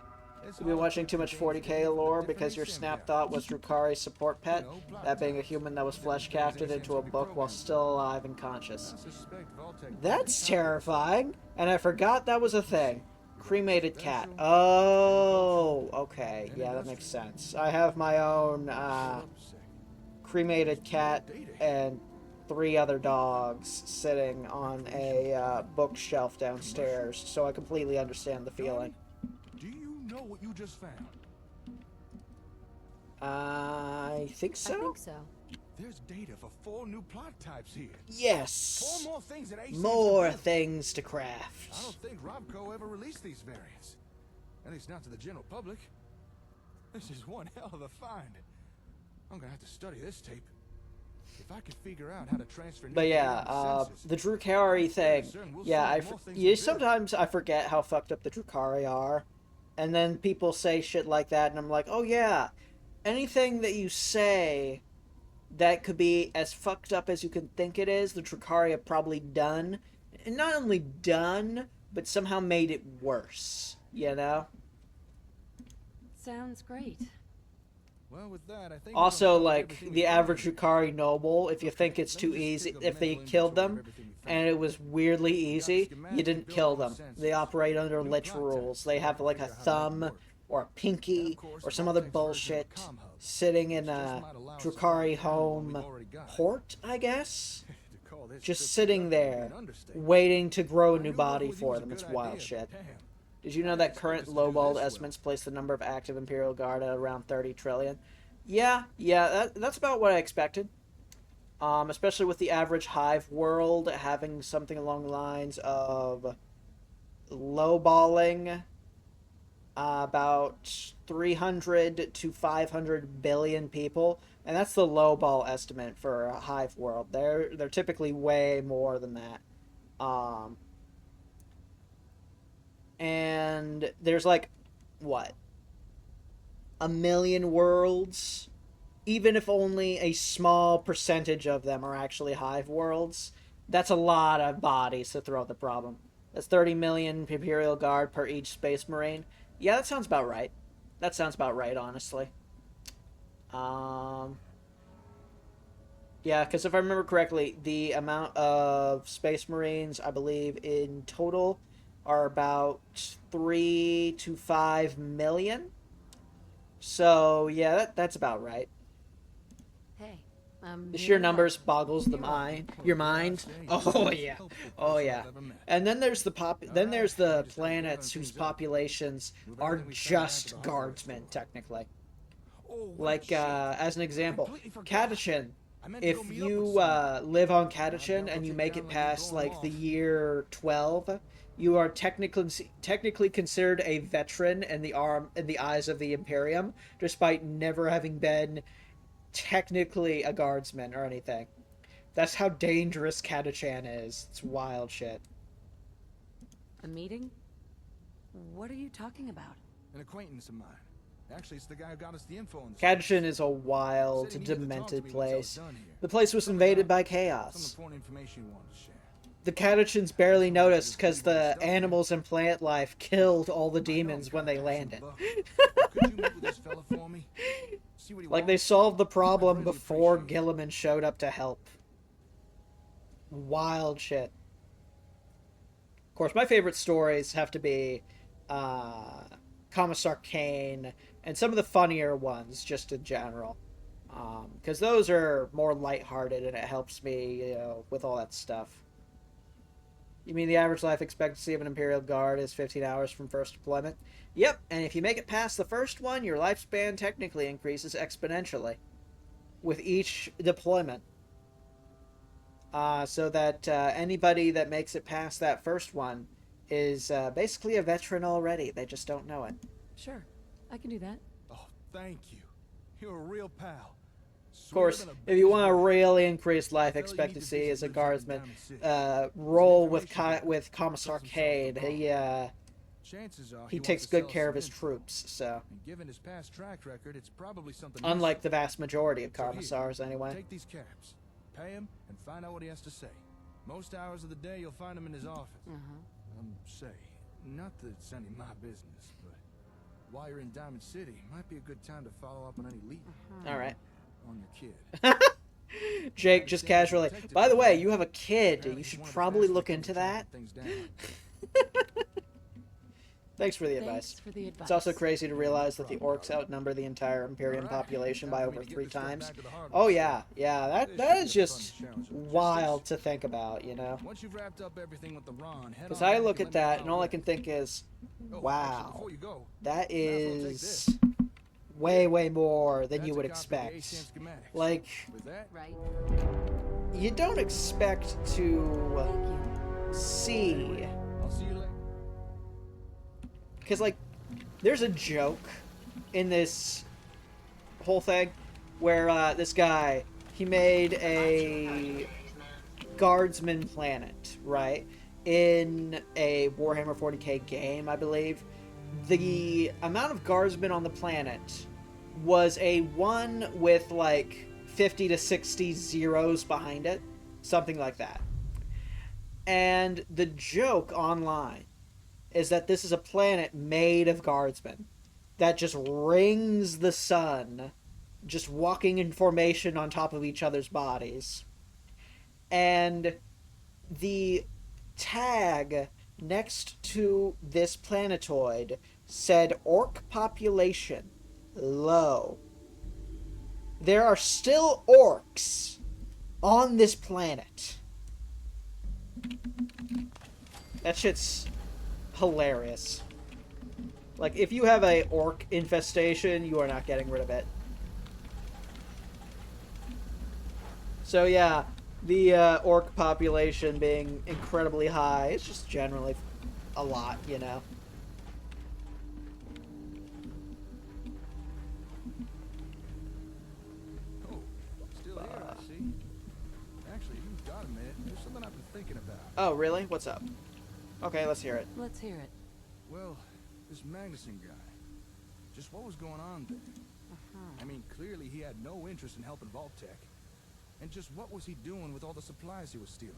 You've been watching too much 40k lore because your snap thought was Drukari's support pet, that being a human that was flesh-crafted into a book while still alive and conscious. That's terrifying, and I forgot that was a thing. Cremated cat. Oh, okay. Yeah, that makes sense. I have my own cremated cat, and 3 other dogs sitting on a bookshelf downstairs, so I completely understand the feeling. Do you know what you just found? I think so? I think so. There's data for 4 new plot types here. Yes! 4 more things that Ace More seems to build. things to craft. I don't think Robco ever released these variants. At least not to the general public. This is one hell of a find. I'm gonna have to study this tape. If I could figure out how to transfer... But yeah, the Drukhari thing. Yeah, sometimes I forget how fucked up the Drukhari are. And then people say shit like that, and I'm like, oh yeah, anything that you say that could be as fucked up as you can think it is, the Drukhari have probably done. And not only done, but somehow made it worse, you know? Sounds great. Well, with that, I think Also, like, the average Drukhari noble, if you think it's too easy, if they killed them, and it was weirdly easy, you didn't kill them. They operate under lich rules. They have, like, a thumb, or a pinky, or some other bullshit, sitting in a Drukhari home port, I guess? Just sitting there, waiting to grow a new body for them. It's wild shit. Did you know that current lowballed estimates place the number of active Imperial Guard at around 30 trillion? Yeah, that's about what I expected. Especially with the average hive world having something along the lines of lowballing about 300 to 500 billion people, and that's the lowball estimate for a hive world. They're typically way more than that. And there's like, what? 1 million worlds? Even if only a small percentage of them are actually hive worlds, that's a lot of bodies to throw at the problem. That's 30 million Imperial Guard per each Space Marine. Yeah, that sounds about right. That sounds about right, honestly. Yeah, because if I remember correctly, the amount of Space Marines, I believe, in total are about 3 to 5 million. So, yeah, that's about right. Hey, The sheer numbers boggles your mind. Oh yeah, oh yeah. And then there's the planets whose populations are just guardsmen, technically. Like as an example, Catachin. If you live on Catachin and you make it past like the year 12, you are technically considered a veteran in the eyes of the Imperium, despite never having been technically a guardsman or anything. That's how dangerous Catachan is. It's wild shit. A meeting? What are you talking about? An acquaintance of mine. Actually, it's the guy who got us the info on this. Catachan is a wild, demented place. The place was invaded by chaos. Some important information you wanted to share. The Catachans barely noticed because the animals and plant life killed all the demons when they landed. Could you meet with this fella for me? See what he Like they wants? solved the problem I'd really before appreciate it. Gilliman showed up to help. Wild shit. Of course, my favorite stories have to be Commissar Kane and some of the funnier ones, just in general. Because those are more lighthearted and it helps me, you know, with all that stuff. You mean the average life expectancy of an Imperial Guard is 15 hours from first deployment? Yep, and if you make it past the first one, your lifespan technically increases exponentially with each deployment. So that anybody that makes it past that first one is basically a veteran already. They just don't know it. Sure, I can do that. Oh, thank you. You're a real pal. Of course, if you want to really increase life expectancy as a guardsman, roll with Commissar Cade. He takes good care of his troops, so. And given his past track record, it's probably something. Unlike the vast majority of commissars, anyway. Take these caps, pay him, and find out what he has to say. Most hours of the day, you'll find him in his office. Say, not that it's any of my business, but while you're in Diamond City, might be a good time to follow up on any lead All right. on your kid. Jake, just casually. By the way, you have a kid. You should probably look into that. Thanks for the advice. Thanks for the advice. It's also crazy to realize that the orcs outnumber the entire Imperium population by over 3 times. Oh yeah, yeah, that is just wild to think about, you know? Once you've wrapped up everything with the Ron, head Because on I back look and at let me that know and all I how it can is. think is, Oh, actually, wow, before you go, that might as well take is this. way more than That's you a would copy of the expect. ASAM schematics. Like, With that, Right. you don't expect to Thank you. see, I'll see you later. because like, there's a joke in this whole thing where this guy, he made a guardsman planet, right, in a Warhammer 40k game, I believe. The amount of guardsmen on the planet was a 1 with like 50 to 60 zeros behind it, something like that. And the joke online is that this is a planet made of guardsmen that just rings the sun, just walking in formation on top of each other's bodies. And the tag next to this planetoid said orc population low. There are still orcs on this planet. That shit's hilarious. Like, if you have a orc infestation, you are not getting rid of it. So yeah, the orc population being incredibly high, it's just generally a lot, you know. Oh, still here, I see. Actually, you've got a minute. There's something I've been thinking about. Oh, really? What's up? Okay, let's hear it. Let's hear it. Well, this Magnuson guy. Just what was going on there? I mean, clearly he had no interest in helping Vault-Tec. And just what was he doing with all the supplies he was stealing?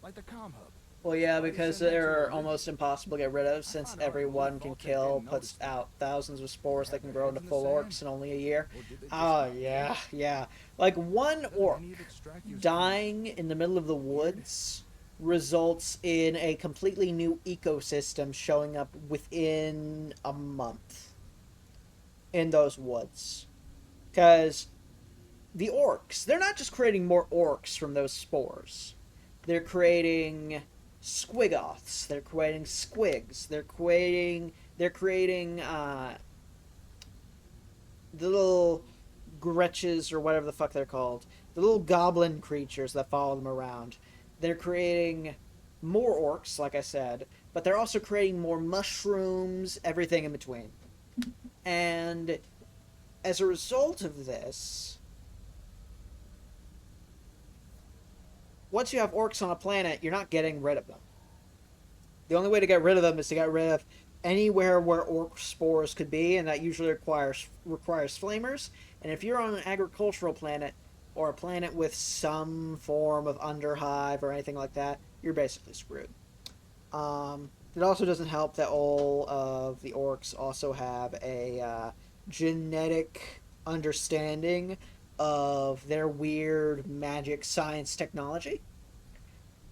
Like the comm hub. Well, yeah, because they're almost impossible to get rid of, since everyone can kill, puts out thousands of spores that can grow into full orcs in only a year. Oh, yeah, yeah. Like, one orc dying in the middle of the woods results in a completely new ecosystem showing up within a month in those woods. Because the orcs, they're not just creating more orcs from those spores. They're creating squigoths, they're creating squigs, they're creating the little gretches, or whatever the fuck they're called, the little goblin creatures that follow them around. They're creating more orcs, like I said, but they're also creating more mushrooms, everything in between. And as a result of this, once you have orcs on a planet, you're not getting rid of them. The only way to get rid of them is to get rid of anywhere where orc spores could be, and that usually requires flamers. And if you're on an agricultural planet, or a planet with some form of underhive or anything like that, you're basically screwed. It also doesn't help that all of the orcs also have a genetic understanding of their weird magic science technology.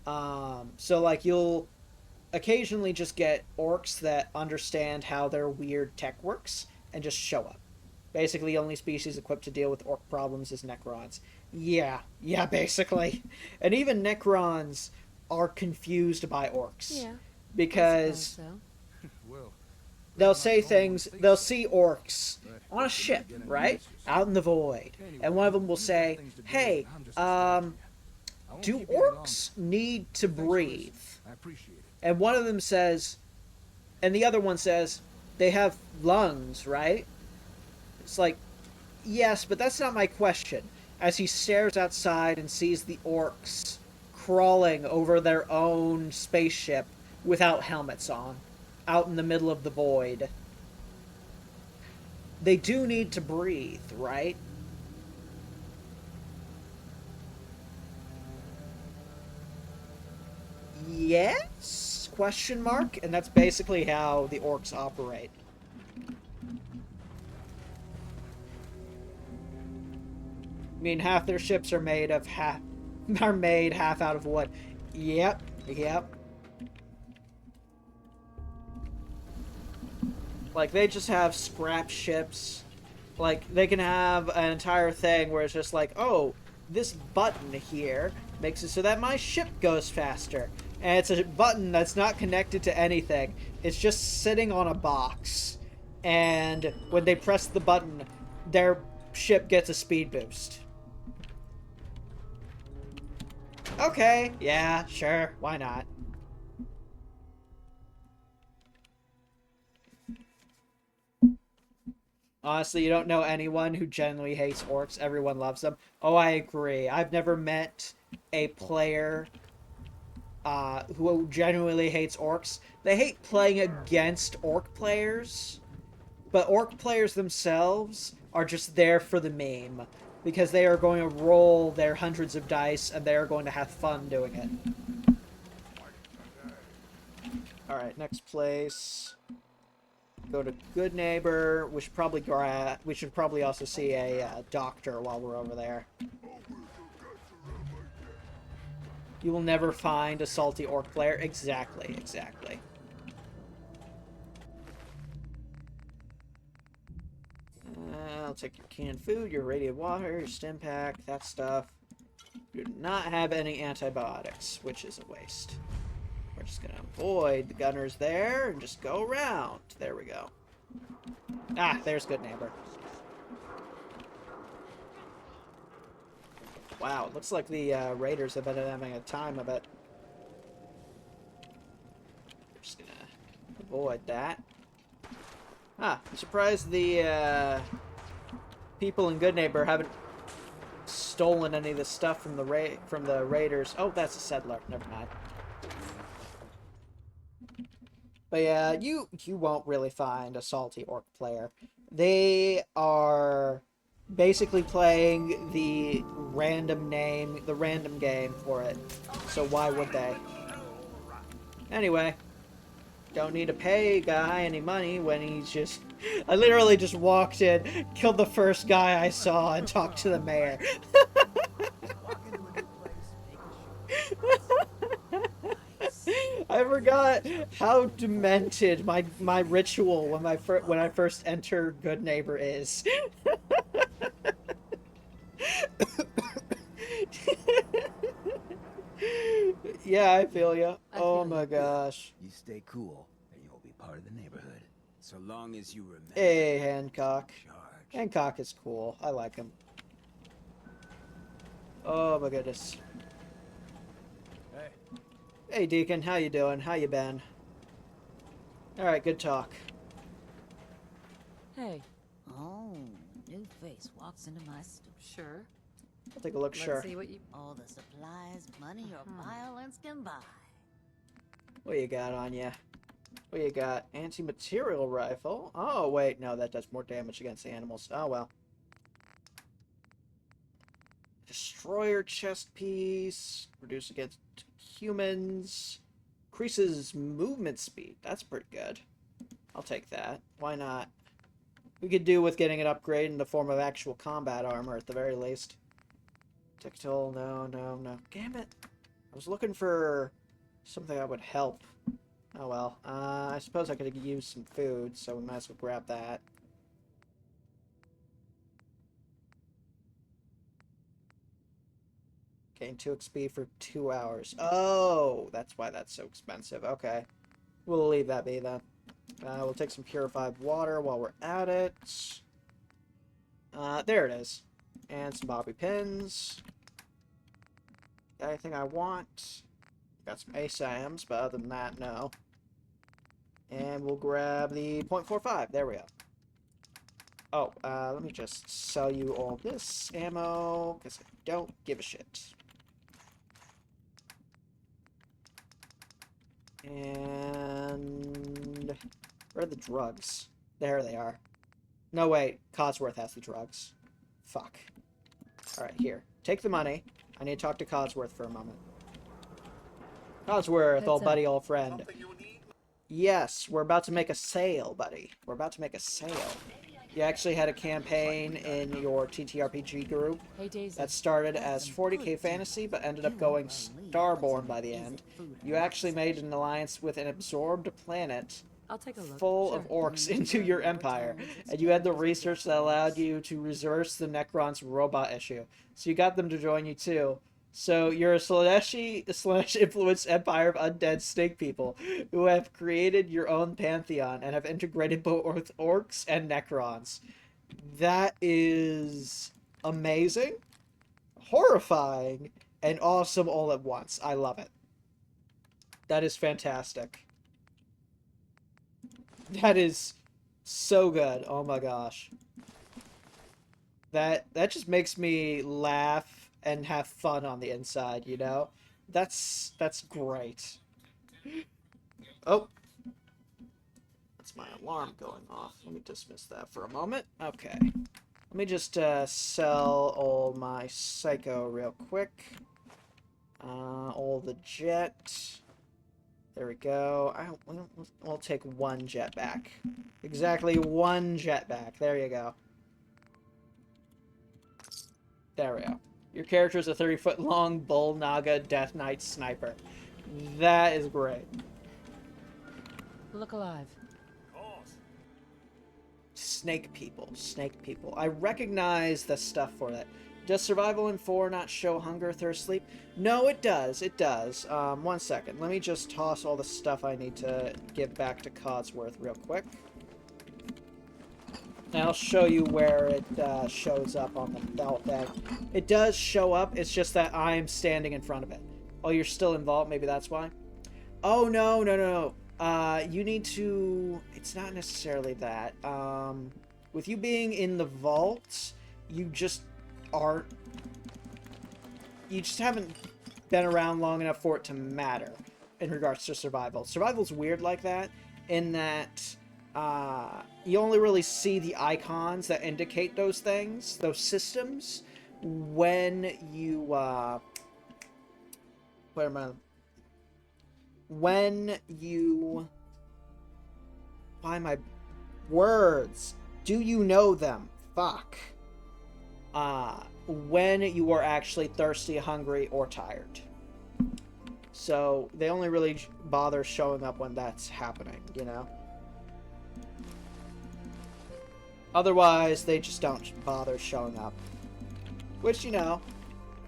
So like you'll occasionally just get orcs that understand how their weird tech works and just show up. Basically, the only species equipped to deal with orc problems is Necrons. Yeah, basically. And even Necrons are confused by orcs. Yeah. Because Well, they'll say things, they'll see orcs on a ship, right? Out in the void. And one of them will say, hey, do orcs need to breathe? I appreciate it. And one of them says, and the other one says, they have lungs, right? It's like, yes, but that's not my question. As he stares outside and sees the orcs crawling over their own spaceship without helmets on, out in the middle of the void. They do need to breathe, right? Yes? Question mark? And that's basically how the orcs operate. I mean, half their ships are made half out of wood. Yep. Like, they just have scrap ships. Like, they can have an entire thing where it's just like, oh, this button here makes it so that my ship goes faster. And it's a button that's not connected to anything. It's just sitting on a box. And when they press the button, their ship gets a speed boost. Okay, yeah, sure, why not? Honestly, you don't know anyone who genuinely hates orcs. Everyone loves them. Oh, I agree. I've never met a player who genuinely hates orcs. They hate playing against orc players, but orc players themselves are just there for the meme, because they are going to roll their hundreds of dice and they are going to have fun doing it. Alright, next place. Go to Good Neighbor. We should probably also see a doctor while we're over there. You will never find a salty orc player. Exactly, exactly. I'll take your canned food, your radiant water, your stim pack, that stuff. You do not have any antibiotics, which is a waste. We're just gonna avoid the gunners there and just go around. There we go. Ah, there's Good Neighbor. Wow, looks like the raiders have been having a time of it. We're just gonna avoid that. Ah, I'm surprised the people in Good Neighbor haven't stolen any of the stuff from the raiders. Oh, that's a settler. Never mind. But yeah, you won't really find a salty orc player. They are basically playing the random game for it. So why would they? Anyway, don't need to pay a guy any money when he's just... I literally just walked in, killed the first guy I saw, and talked to the mayor. I forgot how demented my ritual when I first enter Good Neighbor is. Yeah, I feel ya. Oh my gosh. You stay cool, and you'll be part of the neighborhood. So long as you remember. Hey, Hancock. Charge. Hancock is cool. I like him. Oh my goodness. Hey. Hey, Deacon. How you doing? How you been? Alright, good talk. Hey, Oh, new face walks into my store. sure. I'll take a look, Let's sure. see what you... All the supplies money or violence can buy. What you got on ya? What you got? Anti-material rifle? Oh, wait. No, that does more damage against the animals. Oh, well. Destroyer chest piece. Reduce against humans. Increases movement speed. That's pretty good. I'll take that. Why not? We could do with getting an upgrade in the form of actual combat armor at the very least. Tactile, no. Damn it. I was looking for something that would help. Oh well. I suppose I could use some food, so we might as well grab that. Gain 2 XP for 2 hours. Oh, that's why that's so expensive. Okay. We'll leave that be then. We'll take some purified water while we're at it. There it is. And some bobby pins. Got anything I want? Got some ASAMs, but other than that, no. And we'll grab the .45. There we go. Oh, let me just sell you all this ammo, because I don't give a shit. And... where are the drugs? There they are. No, wait. Codsworth has the drugs. Fuck. Alright, here. Take the money. I need to talk to Codsworth for a moment. Codsworth, old buddy, old friend. Yes, we're about to make a sale, buddy. We're about to make a sale. You actually had a campaign in your TTRPG group Hey, Daisy. that started as 40k fantasy, but ended up going Starborn by the end. You actually made an alliance with an absorbed planet I'll take a look. full Sure. of orcs And into then your more empire, time with and you had the experience. research that allowed you to reverse the Necron's robot issue. So you got them to join you too. So you're a Slanesh-influenced empire of undead snake people who have created your own pantheon and have integrated both orcs and Necrons. That is amazing, horrifying, and awesome all at once. I love it. That is fantastic. That is so good. Oh my gosh. That just makes me laugh and have fun on the inside, you know? That's great. Oh. That's my alarm going off. Let me dismiss that for a moment. Okay. Let me just sell all my psycho real quick. All the jet. There we go. We'll take one jet back. Exactly one jet back. There you go. There we go. Your character is a 30-foot-long bull naga death knight sniper. That is great. Look alive. Snake people. Snake people. I recognize the stuff for that. Does survival in 4 not show hunger, thirst, sleep? No, it does. It does. 1 second. Let me just toss all the stuff I need to give back to Codsworth real quick. And I'll show you where it shows up on the belt thing. It does show up. It's just that I'm standing in front of it. Oh, you're still involved? Maybe that's why? Oh, no, no, no, no. You need to... It's not necessarily that. With you being in the vault, you just aren't... You just haven't been around long enough for it to matter in regards to survival. Survival's weird like that, in that you only really see the icons that indicate those things, those systems, when you... where am I? When you... Why am I... Words. Do you know them? Fuck. When you are actually thirsty, hungry, or tired. So, they only really bother showing up when that's happening, you know? Otherwise, they just don't bother showing up. Which, you know,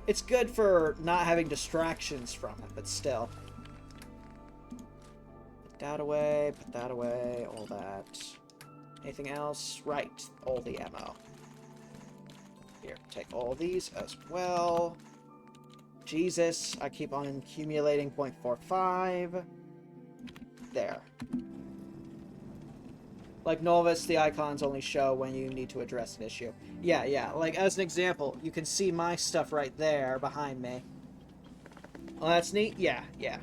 it's good for not having distractions from it, but still. Put that away, all that. Anything else? Right, all the ammo. Here, take all these as well. Jesus, I keep on accumulating 0.45. There. Like Novus, the icons only show when you need to address an issue. Yeah, yeah. Like, as an example, you can see my stuff right there behind me. Well, that's neat? Yeah, yeah.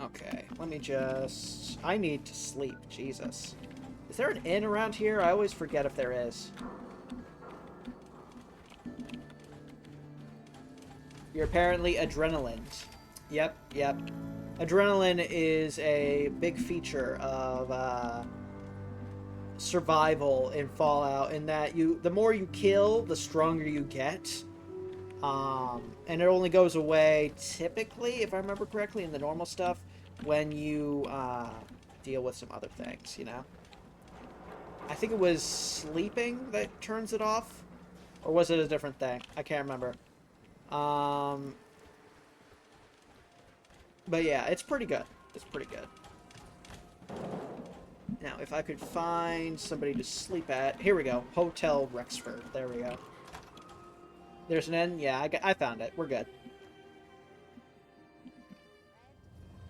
Okay, let me just... I need to sleep. Jesus. Is there an inn around here? I always forget if there is. You're apparently adrenaline. Yep, yep. Adrenaline is a big feature of survival in Fallout, in that the more you kill, the stronger you get. And it only goes away, typically, if I remember correctly, in the normal stuff, when you deal with some other things, you know? I think it was sleeping that turns it off. Or was it a different thing? I can't remember. But yeah, it's pretty good. It's pretty good. Now, if I could find somebody to sleep at... Here we go. Hotel Rexford. There we go. There's an inn? Yeah, I found it. We're good.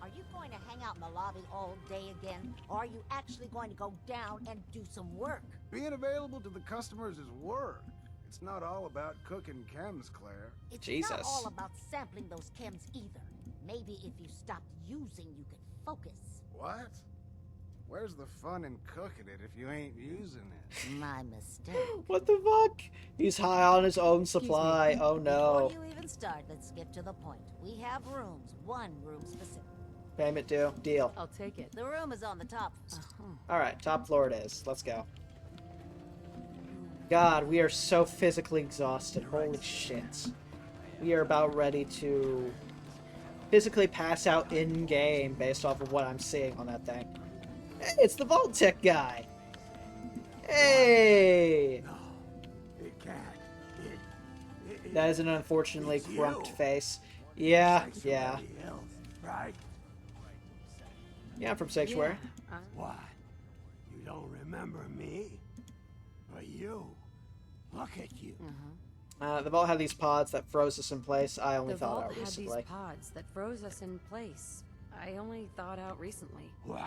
Are you going to hang out in the lobby all day again? Or are you actually going to go down and do some work? Being available to the customers is work. It's not all about cooking chems, Claire. It's Jesus. not all about sampling those chems either. Maybe if you stopped using, you could focus. What? Where's the fun in cooking it if you ain't using it? My mistake. What the fuck? He's high on his own supply. Oh no. Before you even start, let's get to the point. We have rooms. One room specific. Payment due. Deal. I'll take it. The room is on the top. Alright, top floor it is. Let's go. God, we are so physically exhausted. Holy shit. We are about ready to physically pass out in-game based off of what I'm seeing on that thing. Hey, it's the Vault Tech guy! Hey! No, it can't. That is an unfortunately It's crumped you. face. Yeah, Like yeah. somebody else, right? Yeah, I'm from Sanctuary. Yeah, What? You don't remember me? But you. Look at you. The Vault had these pods that froze us in place. I only the thought vault out had recently. these pods that froze us in place. I only thought out recently. What?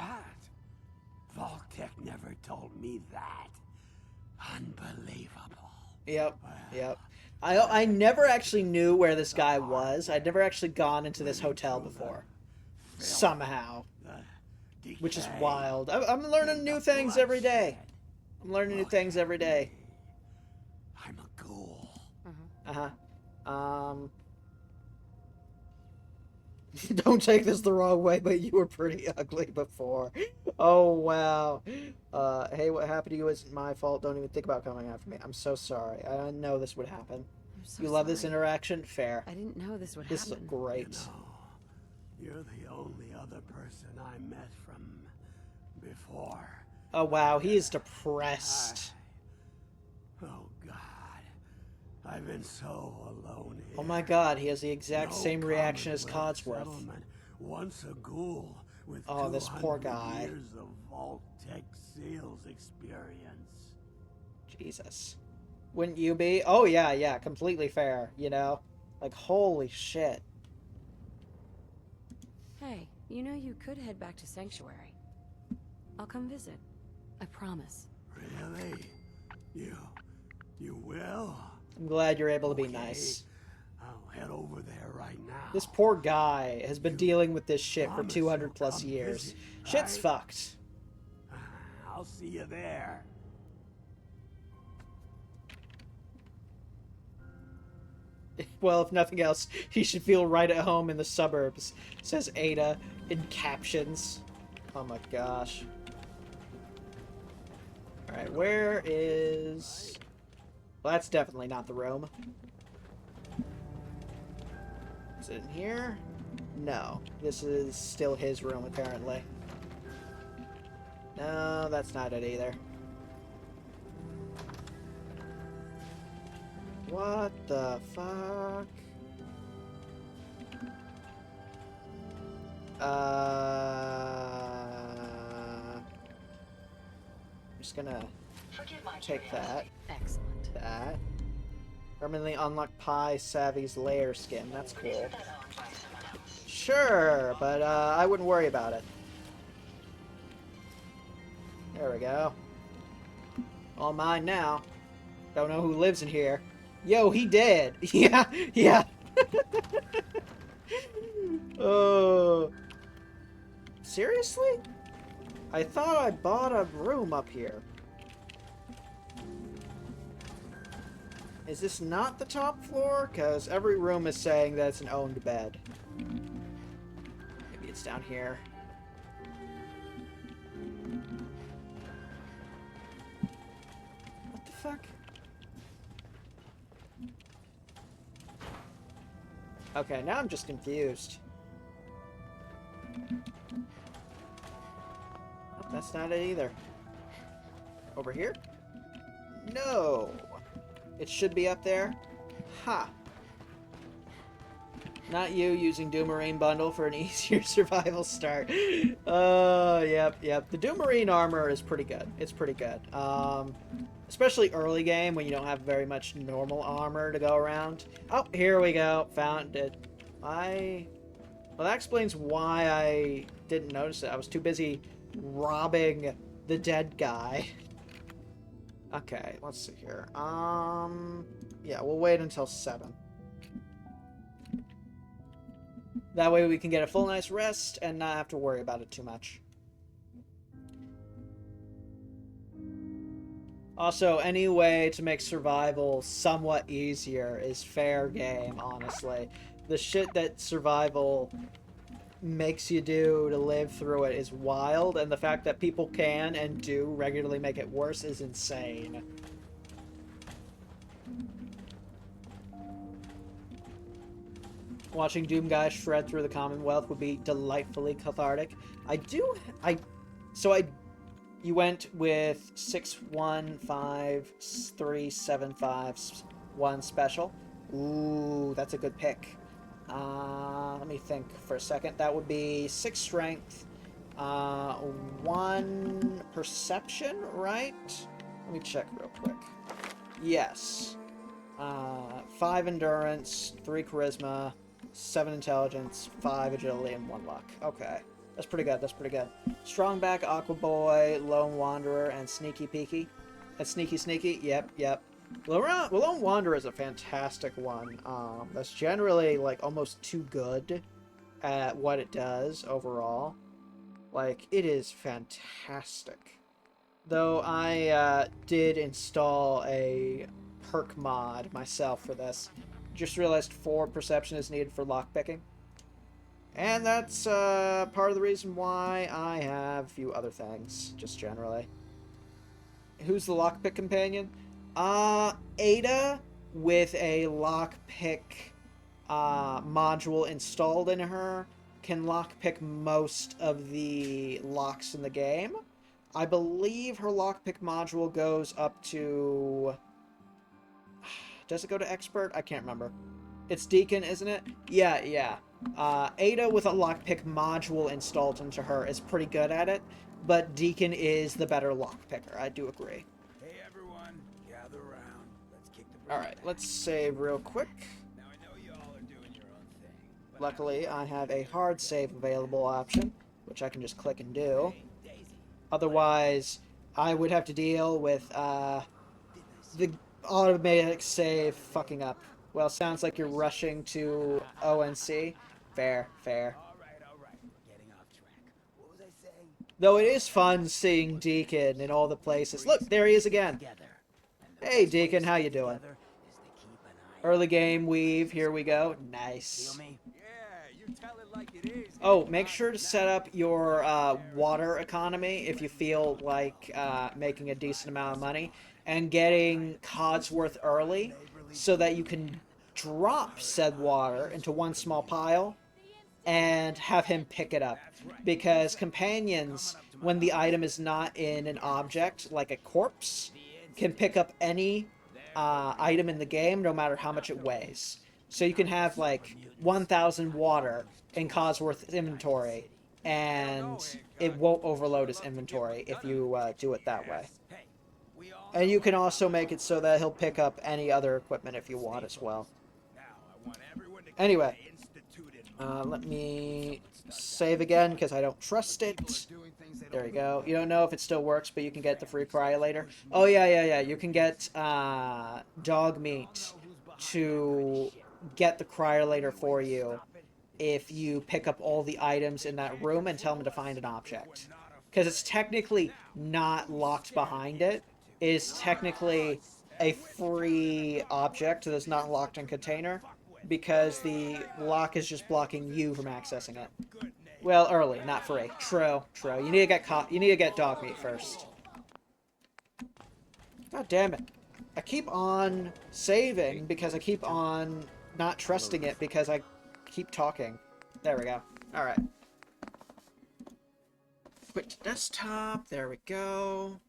Voltec never told me that. Unbelievable. Yep, yep. I never actually knew where this guy was. I'd never actually gone into this hotel before. Somehow. Which is wild. I'm learning new things every day. I'm learning new things every day. I'm a ghoul. Don't take this the wrong way, but you were pretty ugly before. Oh, wow. Hey, what happened to you isn't my fault. Don't even think about coming after me. I'm so sorry. I didn't know this would happen. I'm so You love this sorry. interaction? Fair. I didn't know this would This is happen. great. You're the only other person I met from before. Oh, wow. He is depressed. Oh, God. I've been so alone here. Oh, my God. He has the exact No same reaction as Commonwealth Codsworth. settlement. Once a ghoul with Oh, this poor 200 guy. years of Vault-Tec sales experience. Jesus. Wouldn't you be? Oh, yeah, yeah. Completely fair, you know? Like, holy shit. Hey, you know you could head back to Sanctuary. I'll come visit. I promise. Really? You will? I'm glad you're able to be Okay. nice. I'll head over there right now. This poor guy has been dealing with this shit for Promise 200 you'll plus come years. visit, Shit's right? fucked. I'll see you there. Well, if nothing else, he should feel right at home in the suburbs, says Ada in captions. Oh my gosh. Alright, where is... Well, that's definitely not the room. Is it in here? No. This is still his room, apparently. No, that's not it either. What the fuck? I'm just gonna take that. Excellent. That. Permanently unlock Pi Savvy's lair skin. That's cool. Sure, but I wouldn't worry about it. There we go. All mine now. Don't know who lives in here. Yo, he did. Yeah, yeah. Oh. Seriously? I thought I bought a room up here. Is this not the top floor? Because every room is saying that it's an owned bed. Maybe it's down here. What the fuck? Okay, now I'm just confused. Oh, that's not it either. Over here? No! It should be up there. Ha! Not you using Doomarine bundle for an easier survival start. Yep. The Doomarine armor is pretty good. It's pretty good. Especially early game when you don't have very much normal armor to go around. Oh, here we go. Found it. Well, that explains why I didn't notice it. I was too busy robbing the dead guy. Okay, let's see here. Yeah, we'll wait until 7. That way we can get a full night's rest and not have to worry about it too much. Also, any way to make survival somewhat easier is fair game, honestly. The shit that survival makes you do to live through it is wild, and the fact that people can and do regularly make it worse is insane. Watching Doom guys shred through the Commonwealth would be delightfully cathartic. You went with 615375 special. Ooh, that's a good pick. Let me think for a second. That would be 6 strength, 1 perception, right? Let me check real quick. Yes. 5 endurance, 3 charisma, 7 intelligence, 5 agility, and 1 luck. Okay. That's pretty good. That's pretty good. Strongback, Aqua Boy, Lone Wanderer, and Sneaky Peeky. And Sneaky Sneaky. Yep. Lone Wanderer is a fantastic one. That's generally like almost too good at what it does overall. Like, it is fantastic. Though I did install a perk mod myself for this. Just realized 4 perception is needed for lockpicking. And that's part of the reason why I have a few other things, just generally. Who's the lockpick companion? Ada, with a lockpick module installed in her, can lockpick most of the locks in the game. I believe her lockpick module goes up to... Does it go to expert? I can't remember. It's Deacon, isn't it? Yeah. Ada with a lockpick module installed into her is pretty good at it, but Deacon is the better lockpicker. I do agree. Hey everyone, gather around. Let's kick the Alright, let's save real quick. Now I know you all are doing your own thing. But Luckily, I have a hard save available option, which I can just click and do. Otherwise, I would have to deal with the automatic save fucking up. Well, sounds like you're rushing to ONC. Fair. all right. Getting off track. What was I saying? Though it is fun seeing Deacon in all the places. Look, there he is again. Hey, Deacon, how you doing? Early game weave, here we go. Nice. Feel me? Yeah, you tell it like it is. Oh, make sure to set up your water economy if you feel like making a decent amount of money, and getting Codsworth early so that you can drop said water into one small pile and have him pick it up. Because companions, when the item is not in an object, like a corpse, can pick up any item in the game, no matter how much it weighs. So you can have like 1,000 water in Codsworth's inventory, and it won't overload his inventory if you do it that way. And you can also make it so that he'll pick up any other equipment if you want as well. Anyway, let me save again because I don't trust it. There we go. You don't know if it still works, but you can get the free cryo later. Oh, yeah. You can get dog meat to get the cryolator for you if you pick up all the items in that room and tell them to find an object. Because it's technically not locked behind it. It is technically a free object that's not locked in container, because the lock is just blocking you from accessing it. Well, early, not free. True. You need to get dog meat first. God damn it. I keep on saving because I keep on not trusting it because I keep talking. There we go. Alright. Quit to desktop. There we go.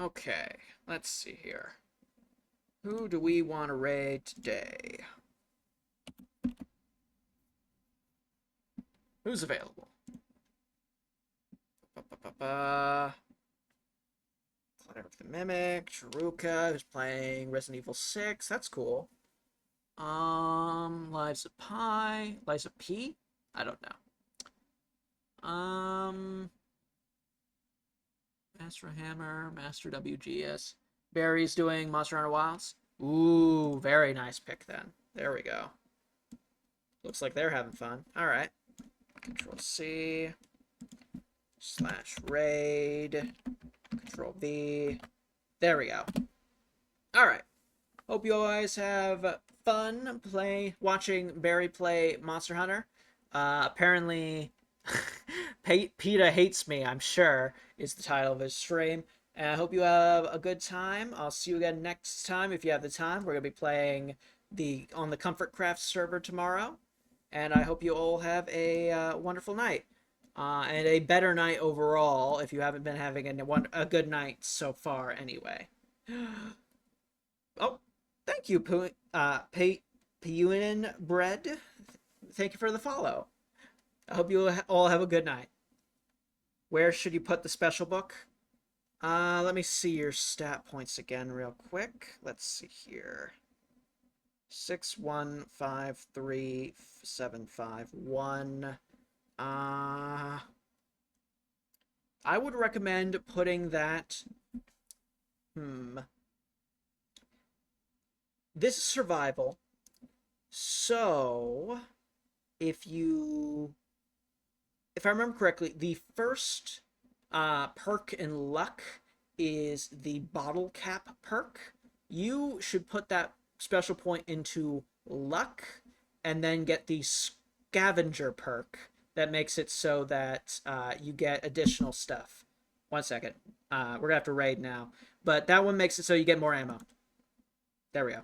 Okay. Let's see here. Who do we want to raid today? Who's available? Clutter of the Mimic, Chiruka, who's playing Resident Evil 6. That's cool. Liza Pi. Liza P? I don't know. Master Hammer, Master WGS. Barry's doing Monster Hunter Wilds. Ooh, very nice pick then. There we go. Looks like they're having fun. Alright. Control C. /raid. Control V. There we go. Alright. Hope you guys have fun watching Barry play Monster Hunter. Apparently, PETA hates me, I'm sure, is the title of his stream. And I hope you have a good time. I'll see you again next time if you have the time. We're going to be playing on the Comfort Craft server tomorrow. And I hope you all have a wonderful night. And a better night overall if you haven't been having a good night so far anyway. Oh, thank you, Puyunin Bread. Thank you for the follow. I hope you all have a good night. Where should you put the special book? Let me see your stat points again real quick. Let's see here. 6153751. I would recommend putting that. This is survival. So, if I remember correctly, the first perk in luck is the bottle cap perk. You should put that special point into luck and then get the scavenger perk that makes it so that you get additional stuff. 1 second. We're gonna have to raid now. But that one makes it so you get more ammo. There we go.